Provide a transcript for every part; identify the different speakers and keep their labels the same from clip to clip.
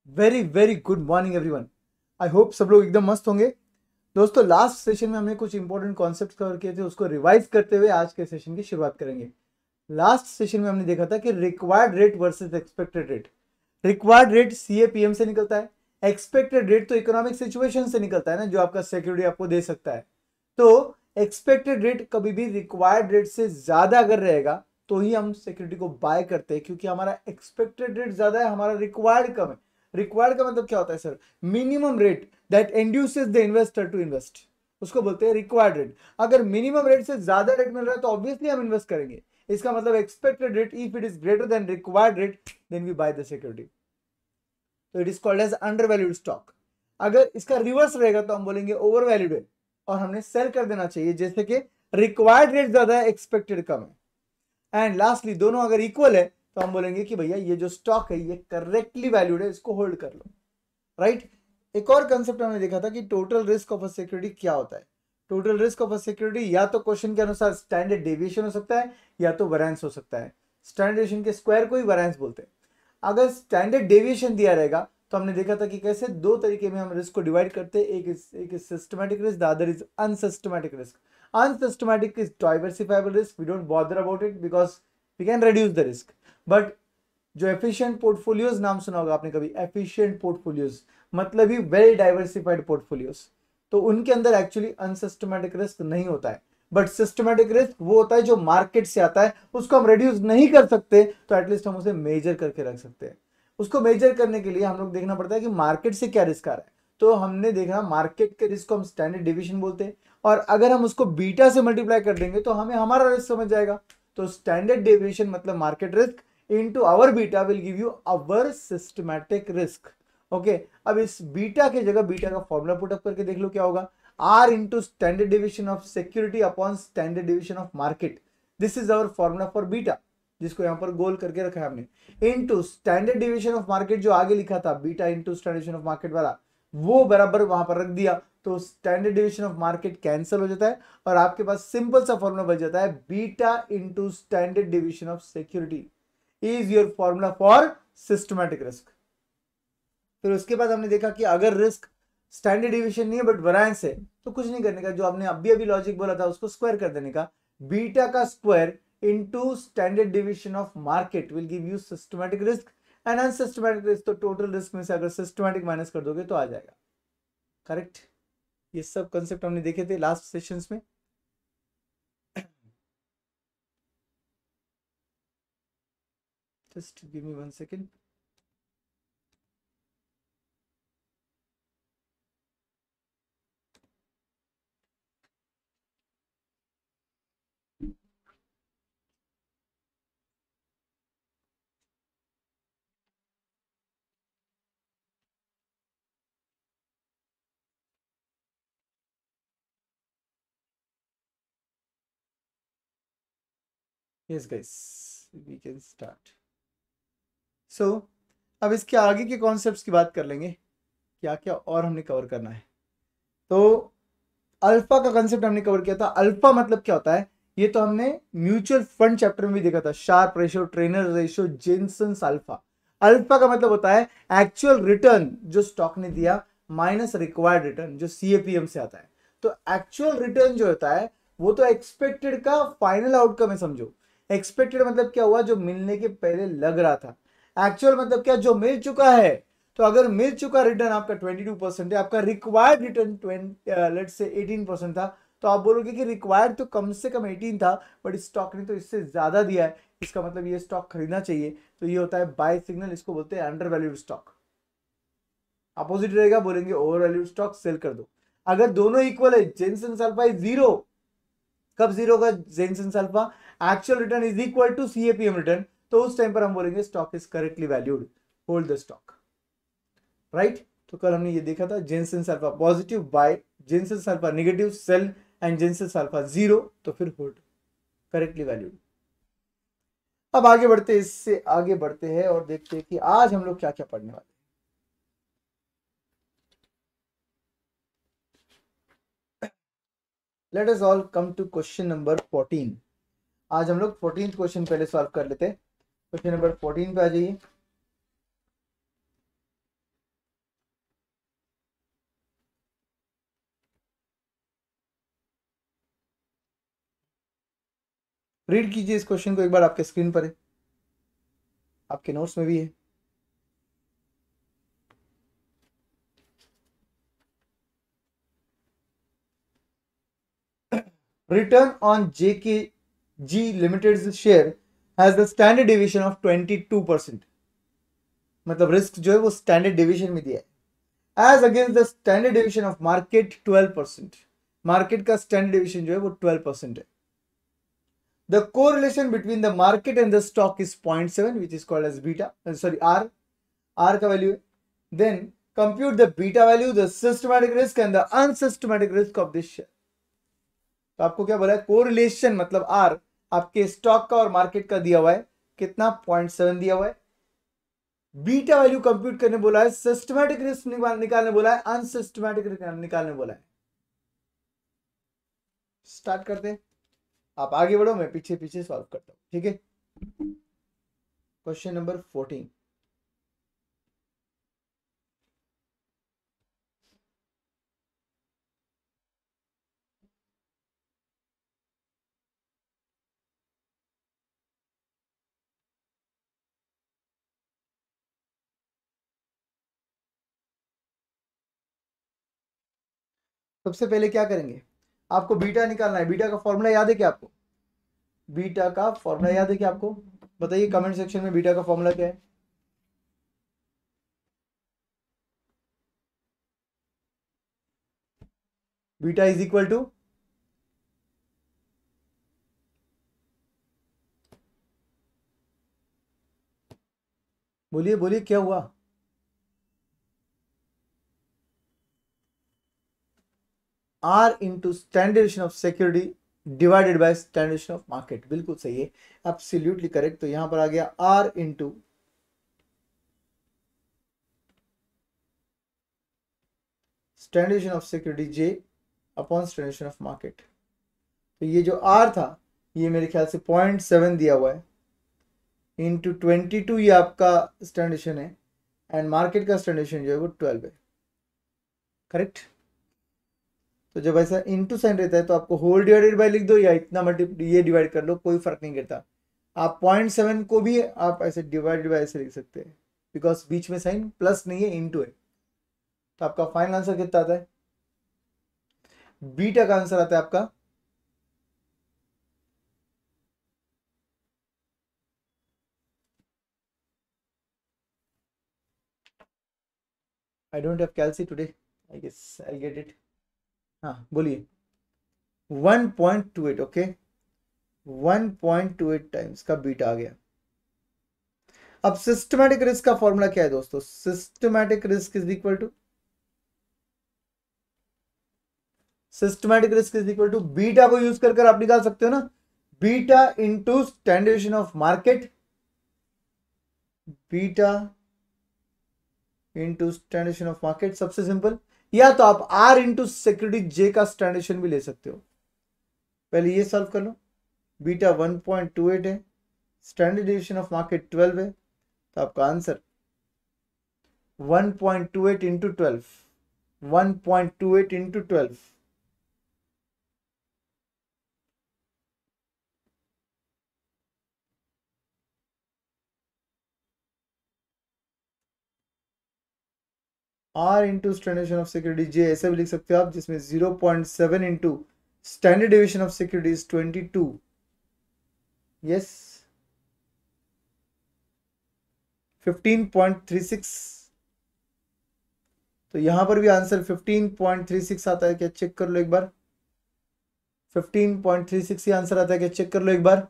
Speaker 1: Very very good morning everyone. I hope सब लोग एकदम मस्त होंगे। दोस्तों, लास्ट सेशन में हमने कुछ इंपॉर्टेंट कॉन्सेप्ट्स कवर किए थे, उसको रिवाइज करते हुए आज के सेशन की शुरुआत करेंगे। लास्ट सेशन में हमने देखा था कि required rate versus expected rate. Required rate CAPM से निकलता है, एक्सपेक्टेड रेट तो इकोनॉमिक सिचुएशन से निकलता है ना, जो आपका सिक्योरिटी आपको दे सकता है। तो एक्सपेक्टेड रेट कभी भी रिक्वायर्ड रेट से ज्यादा अगर रहेगा तो ही हम सिक्योरिटी को बाय करते हैं, क्योंकि हमारा एक्सपेक्टेड रेट ज्यादा है, हमारा रिक्वायर्ड कम है। रिक्वायर्ड का मतलब क्या होता है sir? Minimum rate that induces the investor to invest, उसको बोलते हैं रिक्वायर्ड रेट। अगर मिनिमम रेट से ज्यादा रेट मिल रहा है तो ऑब्वियसली हम इन्वेस्ट करेंगे। इसका मतलब expected rate if it is greater than required rate then we buy the security. तो it is called as under valued stock. अगर इसका रिवर्स रहेगा तो हम बोलेंगे ओवर वैल्यूड है और हमने सेल कर देना चाहिए, जैसे कि रिक्वायर्ड रेट ज्यादा है, एक्सपेक्टेड कम है। एंड लास्टली दोनों अगर इक्वल है तो हम बोलेंगे कि भैया ये जो स्टॉक है ये करेक्टली वैल्यूड है, इसको होल्ड कर लो। राइट। एक और कंसेप्ट हमने देखा था कि total risk of a security क्या होता है। Total risk of a security या तो क्वेश्चन के अनुसार स्टैंडर्ड डेविएशन हो सकता है या तो वेरिएंस हो सकता है। स्टैंडर्ड डेविएशन के स्क्वायर को ही वेरिएंस बोलते हैं। अगर स्टैंडर्ड डेविएशन दिया रहेगा तो हमने देखा था कि कैसे दो तरीके में हम रिस्क को डिवाइड करते हैं, एक systematic risk, the other is unsystematic risk. Unsystematic is diversifiable risk, we don't bother about it because we can reduce the risk. But जो एफिशिएंट पोर्टफोलियोज, नाम सुना होगा आपने कभी, एफिशिएंट पोर्टफोलियोज मतलब ही वेल डाइवर्सिफाइड पोर्टफोलियोज, तो उनके अंदर एक्चुअली अनसिस्टमैटिक रिस्क नहीं होता है। बट सिस्टमैटिक रिस्क वो होता है जो मार्केट से आता है, उसको हम रिड्यूस नहीं कर सकते तो एटलीस्ट हम उसे मेजर करके रख सकते हैं। उसको मेजर करने के लिए हम लोग देखना पड़ता है कि मार्केट से क्या रिस्क आ रहा है। तो हमने देखा मार्केट के रिस्क को हम स्टैंडर्ड डिविएशन बोलते हैं, और अगर हम उसको बीटा से मल्टीप्लाई कर देंगे तो हमें हमारा रिस्क समझ जाएगा। तो स्टैंडर्ड डेविएशन मतलब market risk into our beta will give you our systematic risk। Okay, अब इस बीटा की जगह बीटा का फॉर्मूला पुट अप करके देख लो क्या होगा। R into standard deviation of security upon standard deviation of market, this is our formula for beta, जिसको यहां पर गोल करके रखा है हमने। Into standard deviation of market जो आगे लिखा था beta into standard deviation of market वाला, वो बराबर वहां पर रख दिया तो standard deviation of market cancel हो जाता है और आपके पास सिंपल सा फॉर्मूला बच जाता है, beta into standard deviation of security is your formula for systematic risk. फिर उसके बाद हमने देखा कि अगर रिस्क स्टैंडर्ड डिविएशन नहीं है बट वेरिएंस है तो कुछ नहीं करने का, जो आपने अभी अभी लॉजिक बोला था उसको स्क्वायर कर देने का। बीटा का square into standard deviation of market will give you systematic risk and unsystematic risk. तो टोटल रिस्क में से अगर सिस्टमैटिक माइनस कर दोगे तो आ जाएगा। करेक्ट। ये सब कंसेप्ट हमने देखे थे लास्ट सेशंस में। Just give me 1 second. Yes guys, we can start. So अब इसके आगे के कॉन्सेप्ट्स की बात कर लेंगे, क्या क्या और हमने कवर करना है। तो अल्फा का कंसेप्ट हमने कवर किया था। अल्फा मतलब क्या होता है ये तो हमने म्यूचुअल फंड चैप्टर में भी देखा था, Sharpe ratio, trainer ratio, Jensen's alpha. Alpha का मतलब होता है एक्चुअल रिटर्न जो स्टॉक ने दिया माइनस रिक्वायर्ड रिटर्न जो सीएपीएम से आता है। तो एक्चुअल रिटर्न जो होता है वो तो एक्सपेक्टेड का फाइनल आउटकम है, समझो। एक्सपेक्टेड मतलब क्या हुआ, जो मिलने के पहले लग रहा था। एक्चुअल मतलब क्या, जो मिल चुका है। तो अगर मिल चुका रिटर्न आपका 22% है, आपका रिक्वायर्ड रिटर्न लेट्स से 18% था, तो आप बोलोगे कि रिक्वायर्ड तो कम से कम 18 था बट स्टॉक ने तो इससे ज्यादा दिया है, इसका मतलब ये स्टॉक खरीदना चाहिए। तो ये होता है बाय सिग्नल, इसको बोलते हैं अंडर वैल्यूड स्टॉक। अपोजिट रहेगा, बोलेंगे ओवर वैल्यूड स्टॉक, सेल कर दो। अगर दोनों इक्वल है, जेनसेन अल्फा इज जीरो, कब जीरो का Jensen alpha, actual return is equal to CAPM return, तो उस टाइम पर हम बोलेंगे stock is correctly valued, hold the stock. Right. तो कल हमने ये देखा था, Jensen alpha positive buy, Jensen alpha negative sell, and Jensen alpha zero तो फिर होल्ड, करेक्टली वैल्यूड। अब आगे बढ़ते, इससे आगे बढ़ते हैं और देखते हैं कि आज हम लोग क्या क्या पढ़ने वाले। Let us all come to question number 14। आज हम लोग 14th क्वेश्चन पहले सॉल्व कर लेते हैं। क्वेश्चन नंबर 14 पे आ जाइए। रीड कीजिए इस क्वेश्चन को एक बार, आपके स्क्रीन पर है, आपके नोट्स में भी है। Return on JKG Limited's share has the standard deviation of 22%. मतलब रिस्क जो है वो स्टैंडर्ड डिवीजन में दिया है, as against the standard division of market 12%। Market का स्टैंडर्ड डिवीजन जो है वो 12% है। The correlation between the market and the stock is 0.7 which is called as beta, sorry R, R का वैल्यू है। Then compute the beta value, the systematic risk and the unsystematic risk of this share. तो आपको क्या बोला है, correlation मतलब are आपके stock का और मार्केट का दिया हुआ है, कितना 0.7 दिया हुआ है। बीटा वैल्यू कंप्यूट करने बोला है, सिस्टमैटिक रिस्क निकालने बोला है, अनसिस्टमैटिक निकालने बोला है। स्टार्ट करते हैं, आप आगे बढ़ो, मैं पीछे पीछे सॉल्व करता हूं, ठीक है। Question number 14। सबसे पहले क्या करेंगे, आपको बीटा निकालना है। बीटा का फॉर्मूला याद है क्या आपको? बीटा का फॉर्मूला याद है क्या आपको? बताइए कमेंट सेक्शन में, बीटा का फॉर्मूला क्या है? बीटा इज इक्वल टू, बोलिए बोलिए क्या हुआ? R into standard deviation of security divided by standard deviation of market. बिल्कुल सही है, एब्सोल्युटली करेक्ट। तो यहां पर आ गया R into standard deviation of security J upon standard deviation of market. तो ये जो आर था ये मेरे ख्याल से 0.7 दिया हुआ है, इंटू 22 ये आपका स्टैंडर्डेशन है, एंड मार्केट का स्टैंडर्डेशन जो है वो 12 है, करेक्ट। तो जब ऐसा इंटू साइन रहता है तो आपको होल डिवाइडेड बाय लिख दो या इतना मल्टीप्लाई ये डिवाइड कर लो, कोई फर्क नहीं करता। आप 0.7 को भी आप ऐसे डिवाइडेड बाय ऐसे लिख सकते हैं, बिकॉज बीच में साइन प्लस नहीं है, इंटू है। तो आपका फाइनल आंसर कितना आता है? बीटा का आंसर आता है आपका आई डोंट हैव कैलसी today, I guess I get it. हाँ बोलिए, 1.28। ओके, 1.28 टाइम्स का बीटा आ गया। अब सिस्टमैटिक रिस्क का फॉर्मूला क्या है दोस्तों? Systematic risk is equal to, systematic risk is equal to beta को यूज कर आप निकाल सकते हो ना, beta into standard deviation of market, beta into standard deviation of market, सबसे सिंपल। या तो आप आर इंटू सिक्योरिटी जे का स्टैंडर्डेशन भी ले सकते हो। पहले ये सॉल्व कर लो, बीटा 1.28 है, स्टैंडर्ड डिविएशन ऑफ मार्केट 12 है, तो आपका answer 1.28 into 12, 1.28 into 12, R into standard deviation of security J ऐसे भी लिख सकते हो आप, जिसमें 0.7 into standard deviation of security is 22, yes 15.36। तो यहां पर भी आंसर 15.36 आता है क्या? चेक कर लो एक बार, 15.36 ही आंसर आता है क्या? चेक कर लो एक बार।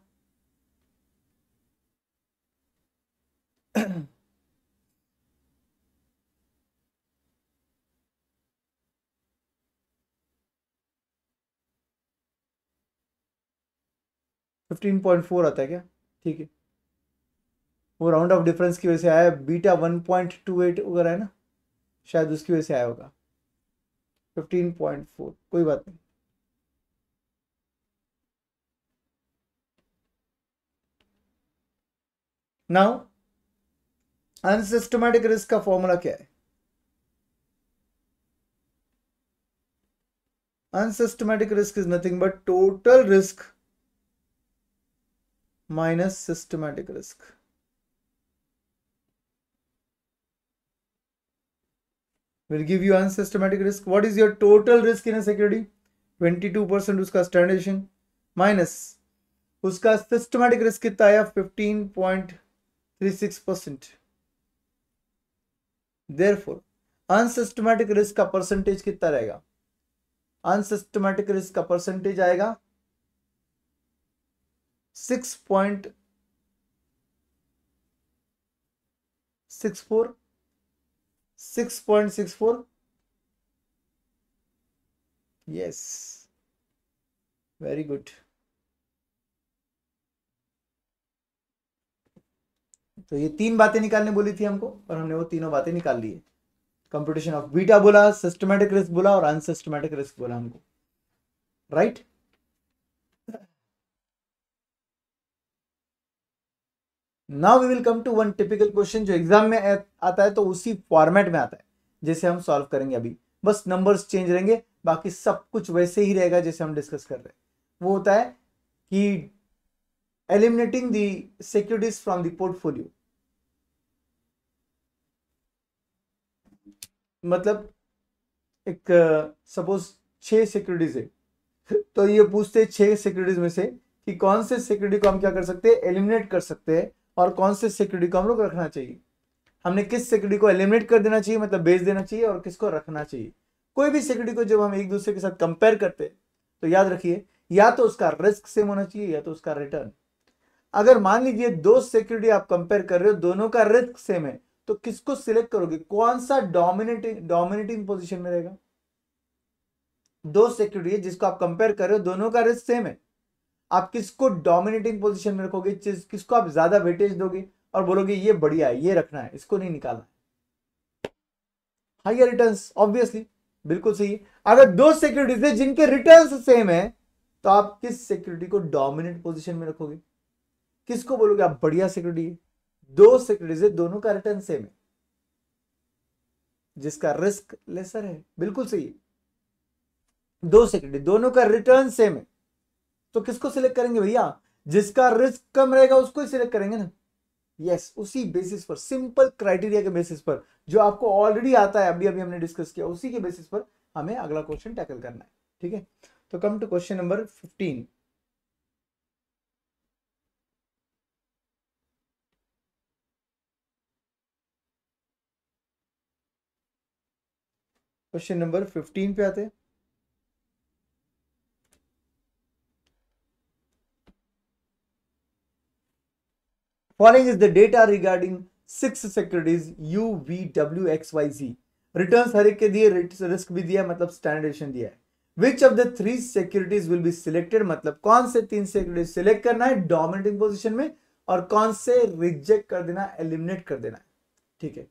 Speaker 1: 15.4 आता है क्या? ठीक है, वो राउंड ऑफ डिफरेंस की वजह से आया, बीटा 1.28 वगैरह है ना, शायद उसकी वजह से आया होगा 15.4, कोई बात नहीं। नाउ अनसिस्टमैटिक रिस्क का फॉर्मूला क्या है? Unsystematic risk is nothing but total risk minus systematic risk. Will give you unsystematic risk. What is your total risk in a security? 22% उसका स्टैंडर्डेशन माइनस उसका सिस्टमैटिक रिस्क कितना आया 15.36%. Therefore अनसिस्टमैटिक रिस्क का percentage कितना रहेगा? Unsystematic risk का percentage आएगा 6.64. Yes, very good. तो ये 3 बातें निकालने बोली थी हमको और हमने वो तीनों बातें निकाल ली है. कंप्यूटेशन ऑफ बीटा बोला, सिस्टमैटिक रिस्क बोला और अनसिस्टमैटिक रिस्क बोला हमको, right? Now we will come to one typical question जो एग्जाम में आता है, तो उसी फॉर्मेट में आता है जैसे हम सॉल्व करेंगे अभी. बस नंबर्स चेंज रहेंगे, बाकी सब कुछ वैसे ही रहेगा जैसे हम डिस्कस कर रहे हैं. वो होता है कि eliminating the securities from the portfolio. मतलब एक सपोज 6 सिक्योरिटीज है, तो ये पूछते 6 सिक्योरिटीज में से कि कौन से सिक्योरिटी को हम क्या कर सकते हैं, एलिमिनेट कर सकते हैं, और कौन से सिक्योरिटी को हम लोग रखना चाहिए. हमने किस सिक्योरिटी को एलिमिनेट कर देना चाहिए, मतलब बेच देना चाहिए, और किसको रखना चाहिए. कोई भी सिक्योरिटी को जब हम एक दूसरे के साथ कंपेयर करते हैं तो याद रखिए, या तो उसका रिस्क सेम होना चाहिए या तो उसका रिटर्न. अगर मान लीजिए 2 सिक्योरिटी आप कंपेयर कर रहे हो, दोनों का रिस्क सेम है, तो किसको सिलेक्ट करोगे? कौन सा डोमिनेटिंग पोजीशन में रहेगा? 2 सिक्योरिटी जिसको आप कंपेयर कर रहे हो, दोनों का रिस्क सेम है, आप किसको डोमिनेटिंग पोजीशन में रखोगे? किसको आप ज्यादा वेटेज दोगे और बोलोगे ये बढ़िया है, ये रखना है, इसको नहीं निकालना है? हायर रिटर्न्स, ऑब्वियसली, बिल्कुल सही है. अगर 2 सिक्योरिटीज है जिनके रिटर्न्स सेम है, तो आप किस सिक्योरिटी को डोमिनेंट पोजीशन में रखोगे? किसको बोलोगे आप बढ़िया सिक्योरिटी है? 2 सिक्योरिटीज है, दोनों का रिटर्न सेम है, जिसका रिस्क लेसर है. बिल्कुल सही है. 2 सिक्योरिटी, दोनों का रिटर्न सेम है, तो किसको सिलेक्ट करेंगे भैया? जिसका रिस्क कम रहेगा उसको ही सिलेक्ट करेंगे ना. यस, उसी बेसिस पर, सिंपल क्राइटेरिया के बेसिस पर, जो आपको ऑलरेडी आता है, अभी अभी हमने डिस्कस किया, उसी के बेसिस पर हमें अगला क्वेश्चन टैकल करना है. ठीक है, तो come to question number 15. Question number 15 पे आते हैं. Following is the data regarding 6 securities U, V, W, X, Y, Z. Returns हर एक के दिए, रिस्क भी दिया, मतलब स्टैंडर्डेशन दिया है. Which of the 3 securities will be selected, मतलब कौन से 3 सिक्योरिटीज सिलेक्ट करना है डोमिनेटिंग पोजीशन में, और कौन से रिजेक्ट कर देना, एलिमिनेट कर देना है. ठीक है.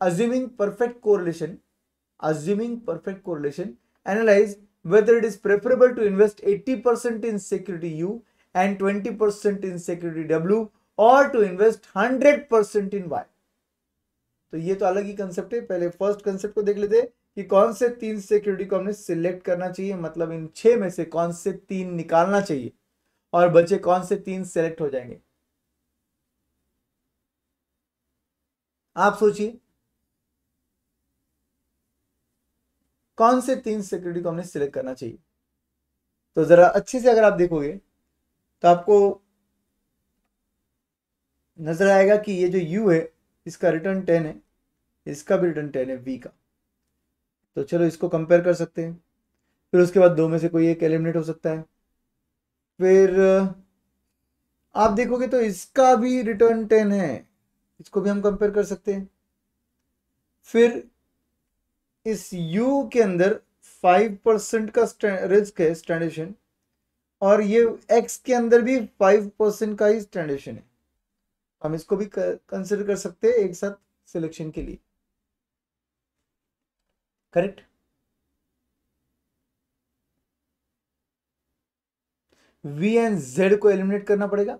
Speaker 1: assuming perfect correlation, analyze whether it is preferable to invest 80% in security U and 20% in security W, or to invest 100% in Y. तो ये तो अलग ही कंसेप्ट है. पहले फर्स्ट कंसेप्ट को देख लेते हैं कि कौन से 3 सिक्योरिटी को हमने सिलेक्ट करना चाहिए, मतलब इन 6 में से कौन से 3 निकालना चाहिए, और बचे कौन से 3 सिलेक्ट हो जाएंगे. आप सोचिए कौन से 3 सिक्योरिटी को हमने सिलेक्ट करना चाहिए. तो जरा अच्छे से अगर आप देखोगे तो आपको नजर आएगा कि ये जो U है इसका रिटर्न 10 है, इसका भी रिटर्न 10 है V का. तो चलो इसको कंपेयर कर सकते हैं. फिर उसके बाद 2 में से कोई एक एलिमिनेट हो सकता है. फिर आप देखोगे तो इसका भी रिटर्न 10 है, इसको भी हम कंपेयर कर सकते हैं. फिर इस U के अंदर 5% का रिस्क है, स्टैंडर्डेशन, और ये X के अंदर भी 5% का ही स्टैंडर्डेशन है. हम इसको भी कंसिडर कर सकते हैं एक साथ सिलेक्शन के लिए. करेक्ट. V एंड Z को एलिमिनेट करना पड़ेगा.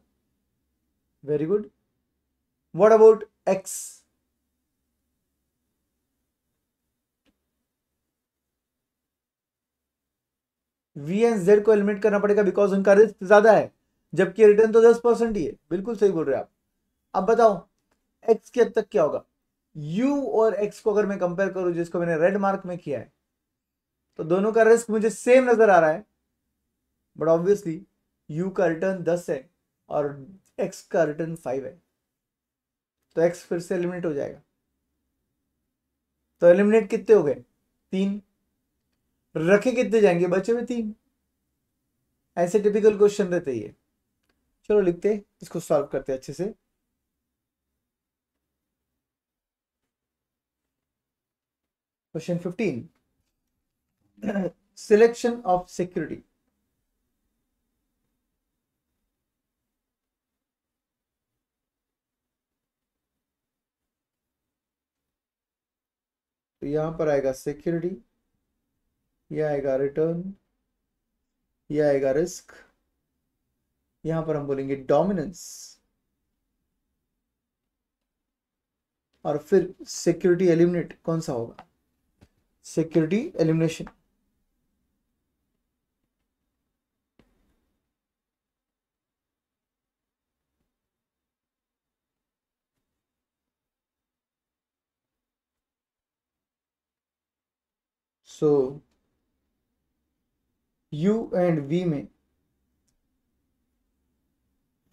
Speaker 1: Very good. What about X? V and Z को एलिमिनेट करना पड़ेगा बिकॉज उनका रिस्क ज्यादा है. जबकि रिटर्न तो 10% ही है। बिल्कुल सही बोल रहे हैं आप। अब बताओ एक्स के हद तक क्या होगा। यू और एक्स को अगर मैं कंपेयर करूं, जिसको मैंने रेड मार्क में किया है, तो दोनों का रिस्क मुझे सेम नजर आ रहा है, बट ऑब्वियसली यू का रिटर्न 10 है और एक्स का रिटर्न 5 है, तो एक्स फिर से एलिमिनेट हो जाएगा। तो एलिमिनेट कितने हो गए? 3। रखे कितने जाएंगे? बचे हुए 3। ऐसे टिपिकल क्वेश्चन रहते ही है। चलो लिखते हैं, इसको सॉल्व करते हैं अच्छे से। Question 15, selection of security. तो यहां पर आएगा सिक्योरिटी, यह आएगा रिटर्न, यह आएगा रिस्क, यहां पर हम बोलेंगे डोमिनेंस, और फिर सिक्योरिटी एलिमिनेट कौन सा होगा? Security elimination. So U and V में,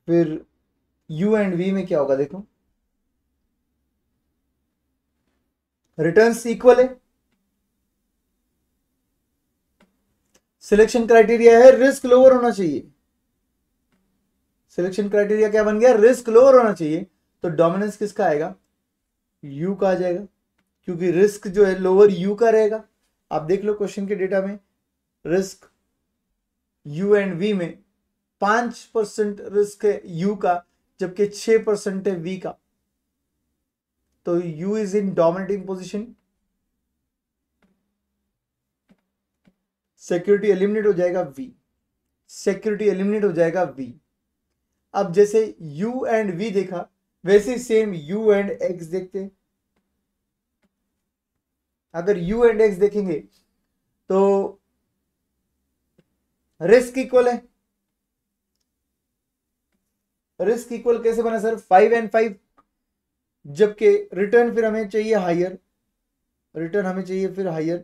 Speaker 1: फिर यू एंड वी में क्या होगा? देखो रिटर्न्स इक्वल है, सिलेक्शन क्राइटेरिया है रिस्क लोअर होना चाहिए। सिलेक्शन क्राइटेरिया क्या बन गया? रिस्क लोअर होना चाहिए। तो डोमिनेंस किसका आएगा? यू का आ जाएगा, क्योंकि रिस्क जो है लोअर यू का रहेगा। आप देख लो क्वेश्चन के डेटा में, रिस्क यू एंड वी में 5% रिस्क है यू का, जबकि 6% है वी का। तो you is in dominating position, security eliminate हो जाएगा वी, सिक्योरिटी एलिमिनेट हो जाएगा वी। अब जैसे u एंड v देखा, वैसे सेम u एंड x देखते हैं। अगर u एंड x देखेंगे तो रिस्क इक्वल है। रिस्क इक्वल कैसे बना सर? 5 एंड 5, जबकि रिटर्न फिर हमें चाहिए हायर, रिटर्न हमें चाहिए फिर हायर।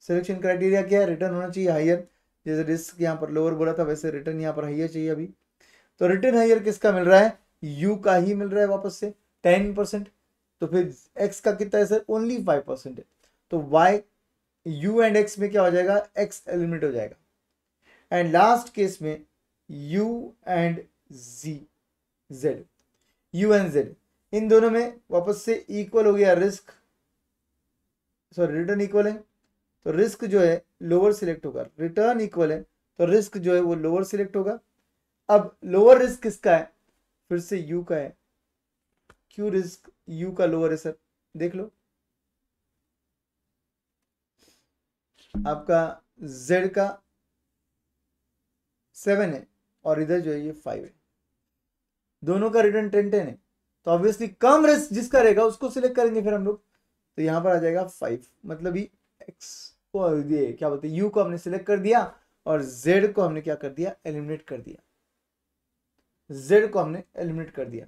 Speaker 1: सिलेक्शन क्राइटेरिया क्या है? रिटर्न होना चाहिए हायर। जैसे रिस्क यहां पर लोअर बोला था, वैसे रिटर्न यहां पर हायर चाहिए अभी। तो रिटर्न हायर किसका मिल रहा है? यू का ही मिल रहा है वापस से 10%। तो फिर एक्स का कितना है सर? ओनली 5% है। तो वाई यू एंड एक्स में क्या हो जाएगा? एक्स एलिमिनेट हो जाएगा। एंड लास्ट केस में U and G Z, U and Z इन दोनों में वापस से इक्वल हो गया रिस्क, सॉरी रिटर्न इक्वल है, तो रिस्क जो है लोअर सिलेक्ट होगा। रिटर्न इक्वल है तो रिस्क जो है वो लोअर सिलेक्ट होगा। अब लोअर रिस्क किसका है? फिर से यू का है। क्यों रिस्क यू का लोअर है सर? देख लो, आपका जेड का 7 है और इधर जो है ये 5 है, दोनों का रिटर्न 10-10 है। तो ऑब्वियसली कम रिस्क जिसका रहेगा उसको सिलेक्ट करेंगे फिर हम लोग। तो यहां पर आ जाएगा 5, मतलब ही एक्स को ये क्या बोलते हैं, यू को हमने सिलेक्ट कर दिया और जेड को हमने क्या कर दिया? एलिमिनेट कर दिया। जेड को हमने एलिमिनेट कर दिया।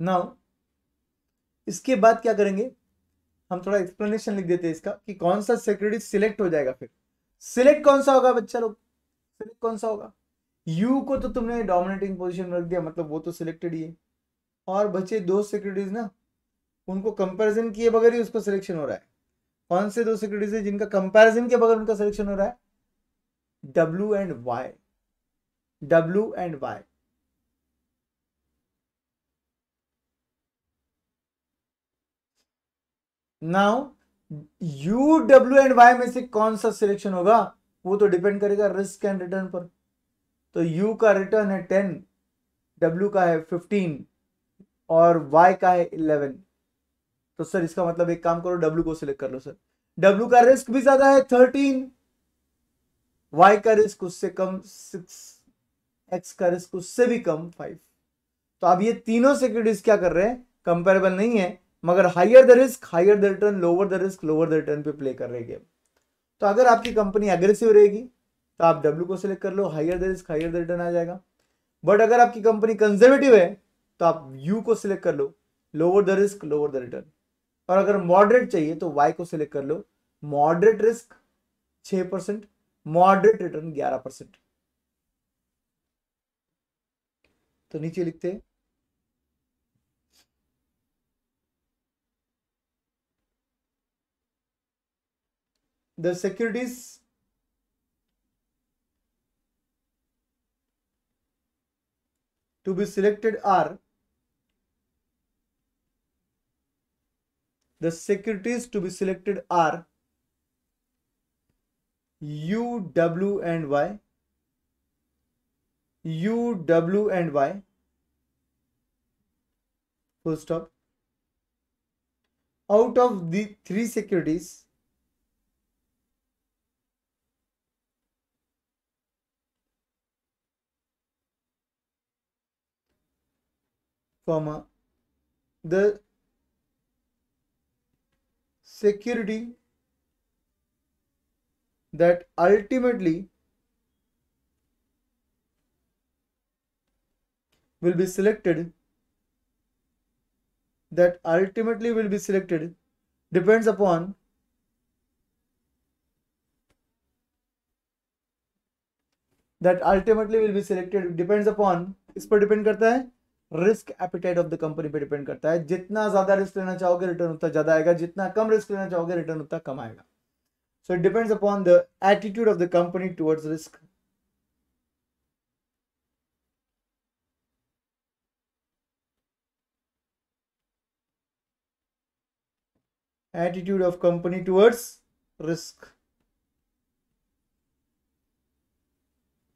Speaker 1: नाउ इसके बाद क्या करेंगे? हम थोड़ा एक्सप्लेनेशन लिख देते हैं इसका कि कौन सा सिक्योरिटी सिलेक्ट हो जाएगा। फिर सिलेक्ट कौन सा होगा बच्चा लोग? सिलेक्ट कौन सा होगा? यू को तो तुमने डोमिनेटिंग पोजीशन में रख दिया, मतलब वो तो सिलेक्टेड ही है। और बचे दो सिक्योरिटीज ना, उनको कंपैरिजन किए बगैर ही उसको सिलेक्शन हो रहा है। कौन से दो सिक्योरिटीज है जिनका कंपैरिजन के बगैर उनका सिलेक्शन हो रहा है? W and Y, W and Y. Now U W and Y में से कौन सा सिलेक्शन होगा वो तो डिपेंड करेगा रिस्क एंड रिटर्न पर। तो U का रिटर्न है 10, W का है 15 और Y का है 11। तो सर इसका मतलब एक काम करो, W को सिलेक्ट कर लो सर। W का रिस्क भी ज्यादा है 13, Y का रिस्क उससे कम 6, X का रिस्क उससे भी कम 5। तो अब ये तीनों सिक्योरिटीज क्या कर रहे हैं, कंपेरेबल नहीं है, मगर higher the risk higher the return, lower the risk lower the return पे प्ले कर रहे हैं गेम। तो अगर आपकी कंपनी एग्रेसिव रहेगी तो आप W को सिलेक्ट कर लो, higher the risk higher the return आ जाएगा। बट अगर आपकी कंपनी कंजर्वेटिव है तो आप U को सिलेक्ट कर लो, lower the risk lower the return. और अगर मॉडरेट चाहिए तो Y को सिलेक्ट कर लो, मॉडरेट रिस्क 6%, मॉडरेट रिटर्न 11%। तो नीचे लिखते हैं the securities to be selected are the securities to be selected are U, W and Y, U, W and Y, full stop. Out of the three securities, comma, the security that ultimately will be selected depends upon इस पर depend करता है, risk appetite of the company पे depend करता है। जितना ज्यादा risk लेना चाहोगे रिटर्न उतना ज्यादा आएगा, जितना कम रिस्क लेना चाहोगे रिटर्न उतना कम आएगा। So it depends upon the attitude of the company towards risk. Attitude of company towards risk.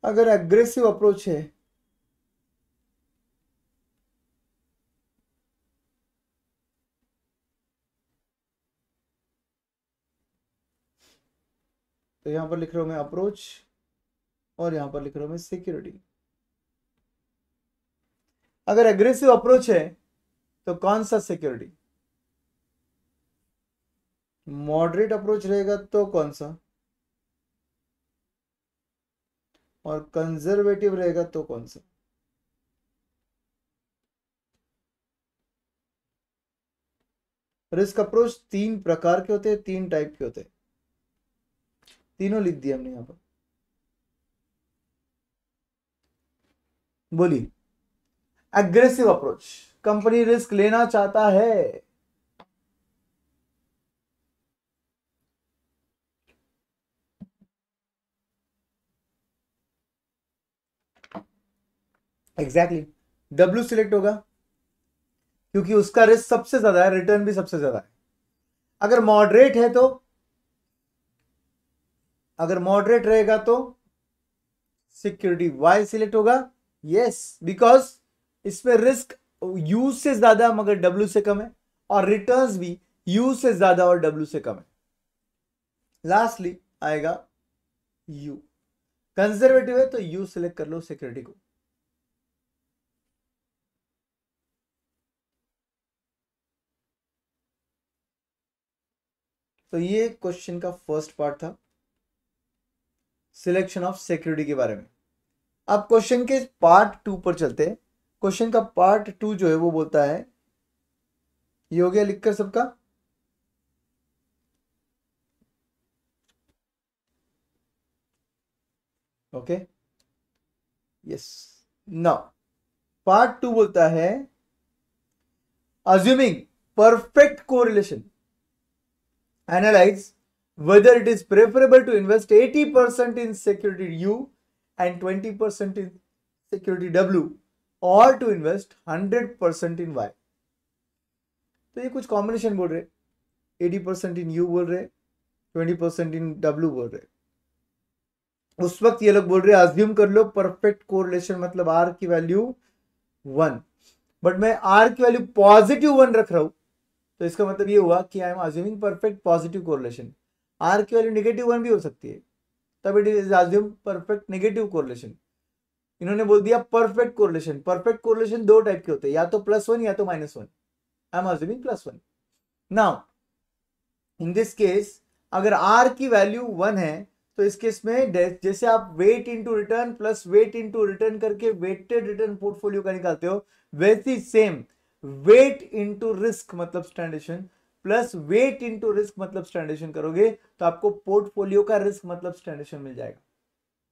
Speaker 1: अगर एग्रेसिव अप्रोच है तो यहां पर लिख रहा हूं मैं अप्रोच और यहां पर लिख रहा हूं मैं सिक्योरिटी। अगर एग्रेसिव अप्रोच है तो कौन सा सिक्योरिटी, मॉडरेट अप्रोच रहेगा तो कौन सा, और कंजर्वेटिव रहेगा तो कौन सा। रिस्क अप्रोच 3 प्रकार के होते हैं, 3 टाइप के होते हैं, तीनों लिख दिया हमने यहां पर। बोलिए, एग्रेसिव अप्रोच, कंपनी रिस्क लेना चाहता है, एग्जैक्टली डब्ल्यू सिलेक्ट होगा क्योंकि उसका रिस्क सबसे ज्यादा है, रिटर्न भी सबसे ज्यादा है। अगर मॉडरेट है तो, अगर मॉडरेट रहेगा तो सिक्योरिटी वाई सिलेक्ट होगा। यस, बिकॉज इसमें रिस्क यू से ज्यादा मगर डब्ल्यू से कम है, और रिटर्न्स भी यू से ज्यादा और डब्ल्यू से कम है। लास्टली आएगा यू, कंजर्वेटिव है तो यू सिलेक्ट कर लो सिक्योरिटी को। तो ये क्वेश्चन का फर्स्ट पार्ट था, सिलेक्शन ऑफ सिक्योरिटी के बारे में। अब क्वेश्चन के पार्ट 2 पर चलते हैं। क्वेश्चन का पार्ट 2 जो है वो बोलता है, ये हो गया लिखकर सबका, ओके यस। नाउ पार्ट 2 बोलता है, assuming perfect correlation, analyze whether it is preferable to invest 80% in security U and 20% in security W or to invest 100% in Y। तो ये कुछ कॉम्बिनेशन बोल रहे, 80% इन U बोल रहे, 20% इन W बोल रहे। उस वक्त ये लोग बोल रहे हैं अज्यूम कर लो परफेक्ट कोरिलेशन, मतलब आर की वैल्यू 1, बट मैं आर की वैल्यू +1 रख रहा हूं, तो इसका मतलब ये हुआ कि I am assuming perfect positive correlation. R की वैल्यू -1 भी हो सकती है, तब it is assume perfect negative correlation. इन्होंने बोल दिया परफेक्ट कोरिलेशन। परफेक्ट कोरिलेशन दो टाइप के होते हैं, या तो +1 या तो -1। I am assuming +1। Now in this case अगर आर की वैल्यू 1 है, तो इस केस में जैसे आप weight into return plus weight into return करके वेटेड रिटर्न पोर्टफोलियो का निकालते हो, वैसी सेम वेट इंटू रिस्क मतलब स्टैंडर्डेशन प्लस वेट इंटू रिस्क मतलब स्टैंडर्डेशन करोगे तो आपको पोर्टफोलियो का रिस्क मतलब स्टैंडर्डेशन मिल जाएगा,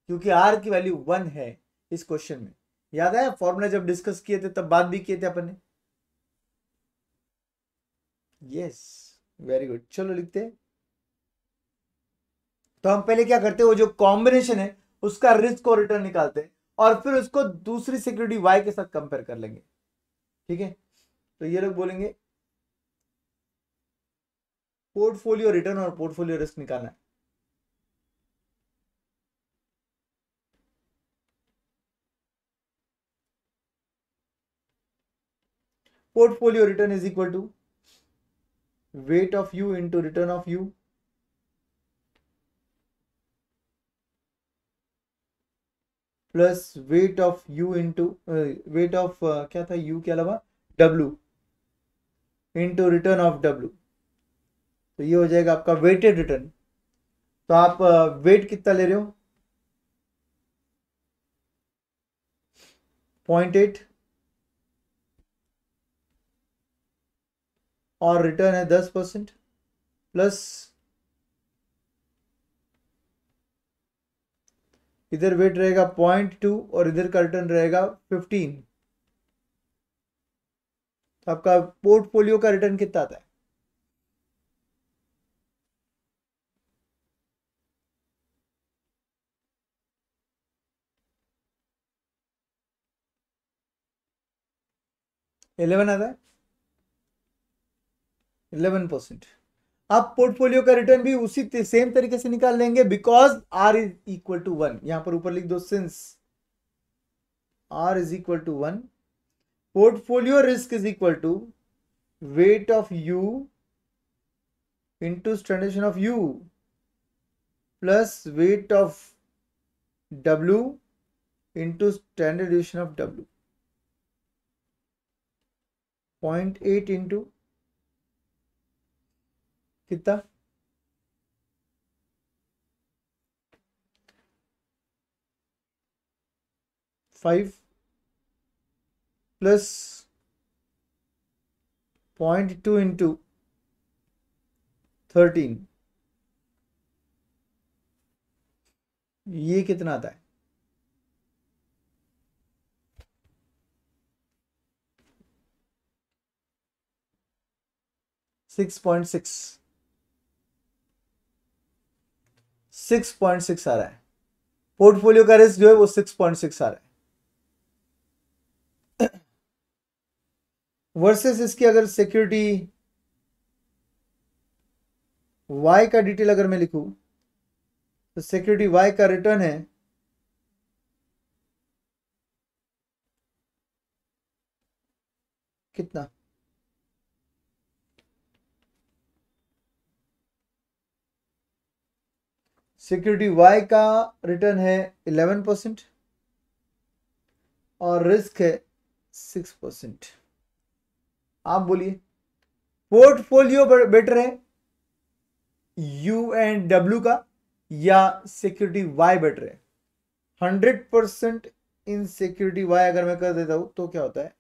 Speaker 1: क्योंकि आर की वैल्यू 1 है इस क्वेश्चन में। याद है फॉर्मूला जब डिस्कस किए थे तब बात भी किए थे अपन ने। यस, वेरी गुड, चलो लिखते हैं। तो हम पहले क्या करते हैं, वो जो कॉम्बिनेशन है उसका रिस्क और रिटर्न निकालते हैं और फिर उसको दूसरी सिक्योरिटी वाई के साथ कंपेयर कर लेंगे। ठीक है, तो ये लोग बोलेंगे पोर्टफोलियो रिटर्न और पोर्टफोलियो रिस्क निकालना है। Portfolio return is equal to weight of U into return of U plus weight of U into weight of क्या था यू के अलावा W into return of W. तो ये हो जाएगा आपका वेटेड रिटर्न। तो आप वेट कितना ले रहे हो, 0.8 और रिटर्न है 10% प्लस इधर वेट रहेगा 0.2 और इधर का रिटर्न रहेगा 15। तो आपका पोर्टफोलियो का रिटर्न कितना आता है, इलेवन आता है, 11%। आप पोर्टफोलियो का रिटर्न भी उसी सेम तरीके से निकाल लेंगे because R is equal to 1। यहां पर ऊपर लिख दो since R is equal to 1, portfolio risk is equal to weight of U into standard deviation of U plus weight of W into standard deviation of W. 0.8 into कितना, 5 plus 0.2 into 13, ये कितना आता है, 6.6, 6.6 आ रहा है। पोर्टफोलियो का रिस्क जो है वो 6.6 आ रहा है वर्सेस इसकी अगर सिक्योरिटी वाई का डिटेल अगर मैं लिखूं तो सिक्योरिटी वाई का रिटर्न है कितना, सिक्योरिटी वाई का रिटर्न है 11% और रिस्क है 6%। आप बोलिए पोर्टफोलियो बेटर है यू एंड डब्ल्यू का या सिक्योरिटी वाई बेटर है। 100% इन सिक्योरिटी वाई अगर मैं कर देता हूं तो क्या होता है,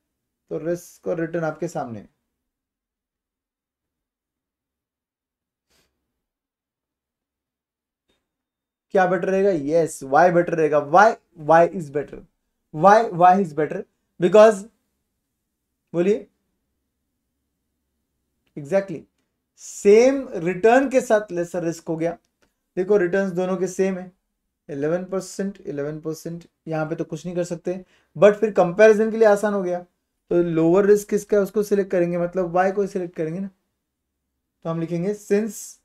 Speaker 1: तो रिस्क और रिटर्न आपके सामने है। क्या बेटर रहेगा, यस वाई बेटर रहेगा। Y, Y is better, Y is better because, बोलिए एग्जैक्टली सेम रिटर्न के साथ लेसर रिस्क हो गया। देखो रिटर्न्स दोनों के सेम है, 11%, 11%, यहाँ पे तो कुछ नहीं कर सकते, बट फिर कंपैरिजन के लिए आसान हो गया। तो लोअर रिस्क किसका है उसको सिलेक्ट करेंगे, मतलब वाई को सिलेक्ट करेंगे ना। तो हम लिखेंगे since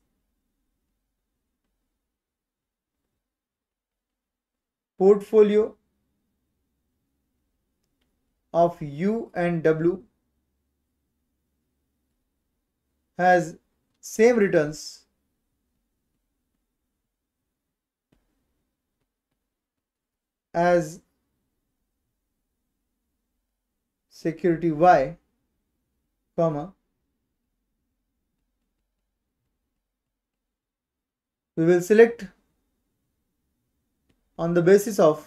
Speaker 1: portfolio of U and W has same returns as security Y, comma, we will select on the basis of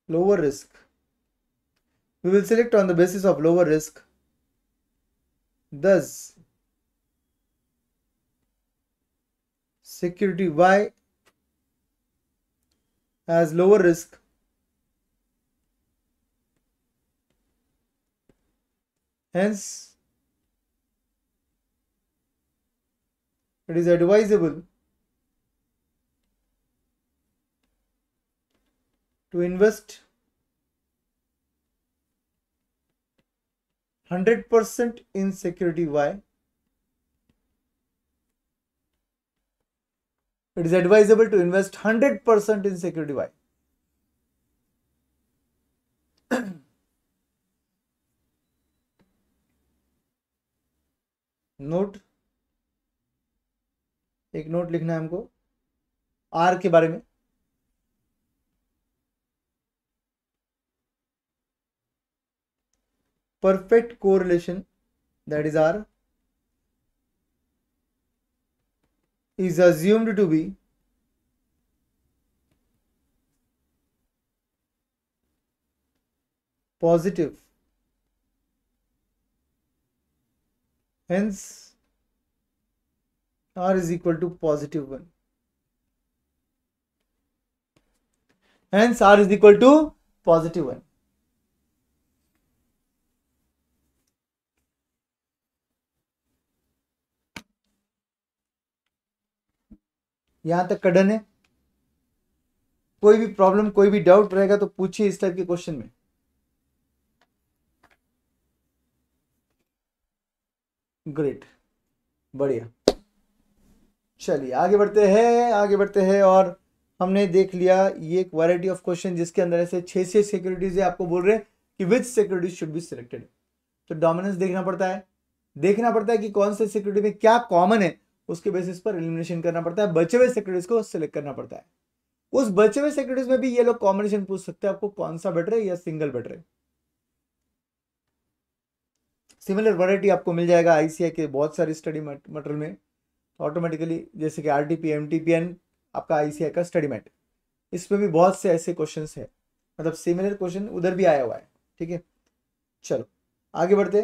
Speaker 1: lower risk. We will select on the basis of lower risk. Thus, security Y has lower risk hence it is advisable to invest 100% in security Y. It is advisable to invest 100% in security Y. Note, एक note लिखना है हमको are के बारे में. Perfect correlation, that is R, is assumed to be positive. Hence, R is equal to positive 1. Hence, R is equal to positive 1. यहां तक का डन है. कोई भी प्रॉब्लम, कोई भी डाउट रहेगा तो पूछिए इस टाइप के क्वेश्चन में. ग्रेट, बढ़िया. चलिए आगे बढ़ते हैं और हमने देख लिया ये एक वैरायटी ऑफ क्वेश्चन जिसके अंदर ऐसे 6 सिक्योरिटीज है. आपको बोल रहे हैं कि विच सिक्योरिटीज शुड बी सिलेक्टेड. तो डोमिनेंस देखना पड़ता है कि कौन से सिक्योरिटी में क्या कॉमन है, उसके बेसिस पर एलिमिनेशन करना पड़ता है. बचे हुए सिक्योरिटीज को सिलेक्ट करना पड़ता है. उस बचे हुए सिक्योरिटीज में भी ये लोग कॉम्बिनेशन पूछ सकते हैं आपको कौन सा बेटर है या सिंगल बेटर है. सिमिलर वैरायटी आपको मिल जाएगा आईसीआई के बहुत सारी स्टडी मटेरियल में ऑटोमेटिकली, जैसे कि आरटीपी, एमटीपीएन, आपका आईसीआई का स्टडी मैट, इसमें भी बहुत से ऐसे क्वेश्चंस है. मतलब सिमिलर क्वेश्चन उधर भी आया हुआ है. ठीक है, चलो आगे बढ़ते.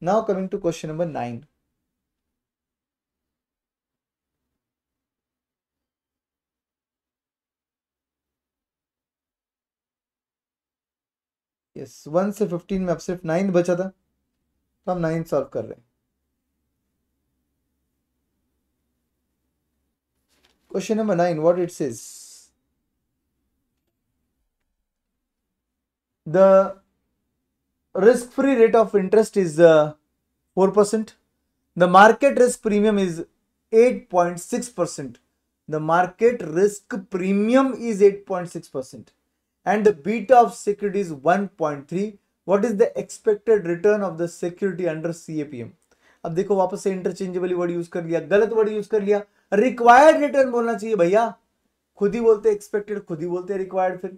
Speaker 1: Now coming to question number 9. Yes, 1 से 15 में अब सिर्फ 9 बचा था, तो हम 9 सॉल्व कर रहे हैं. Question number 9, what it says, the risk free rate of interest is 4%. The market risk premium is 8.6%. The market risk premium is 8.6% and the beta of security is 1.3. What is the expected return of the security under CAPM? अब देखो वापस से interchangeable word use कर लिया, गलत word use कर लिया. Required return बोलना चाहिए भैया. खुद ही बोलते एक्सपेक्टेड, खुद ही बोलते रिक्वायर्ड. फिर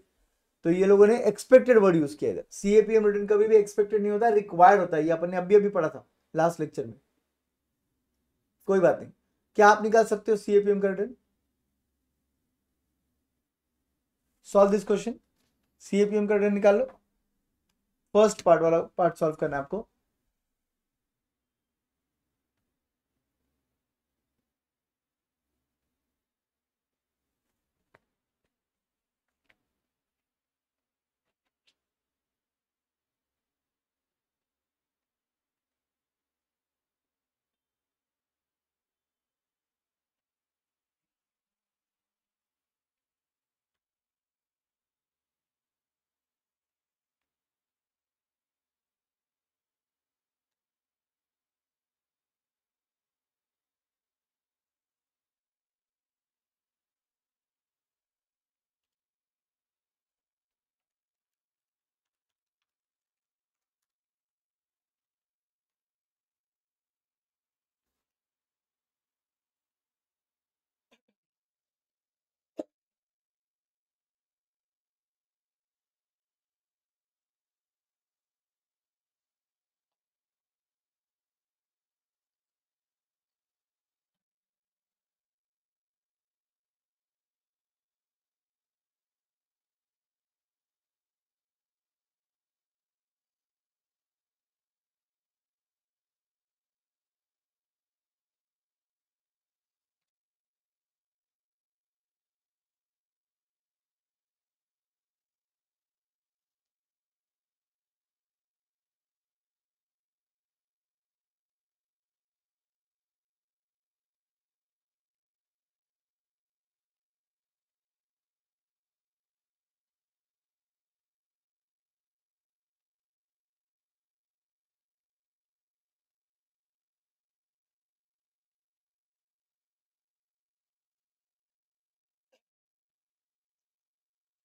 Speaker 1: तो ये लोगों ने एक्सपेक्टेड वर्ड यूज किया है. सीएपीएम रिटर्न कभी भी एक्सपेक्टेड नहीं होता, रिक्वायर्ड होता है. ये अपन ने अभी पढ़ा था लास्ट लेक्चर में. कोई बात नहीं. क्या आप निकाल सकते हो सीएपीएम का return? Solve this question. CAPM का रिटर्न निकाल लो. फर्स्ट पार्ट वाला पार्ट सॉल्व करना है आपको.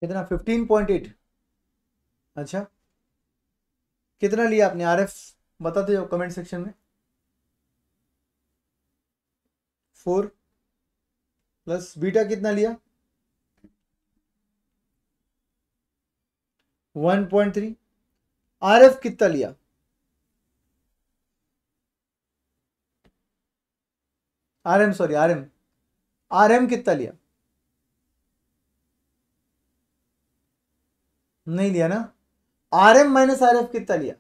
Speaker 1: कितना 15.8। अच्छा, कितना लिया आपने आरएफ बताते हो कमेंट सेक्शन में। 4 प्लस बीटा कितना लिया 1.3। आरएफ कितना लिया आरएम सॉरी आरएम आरएम कितना लिया नहीं लिया ना। आरएम माइनस आरएफ कितना लिया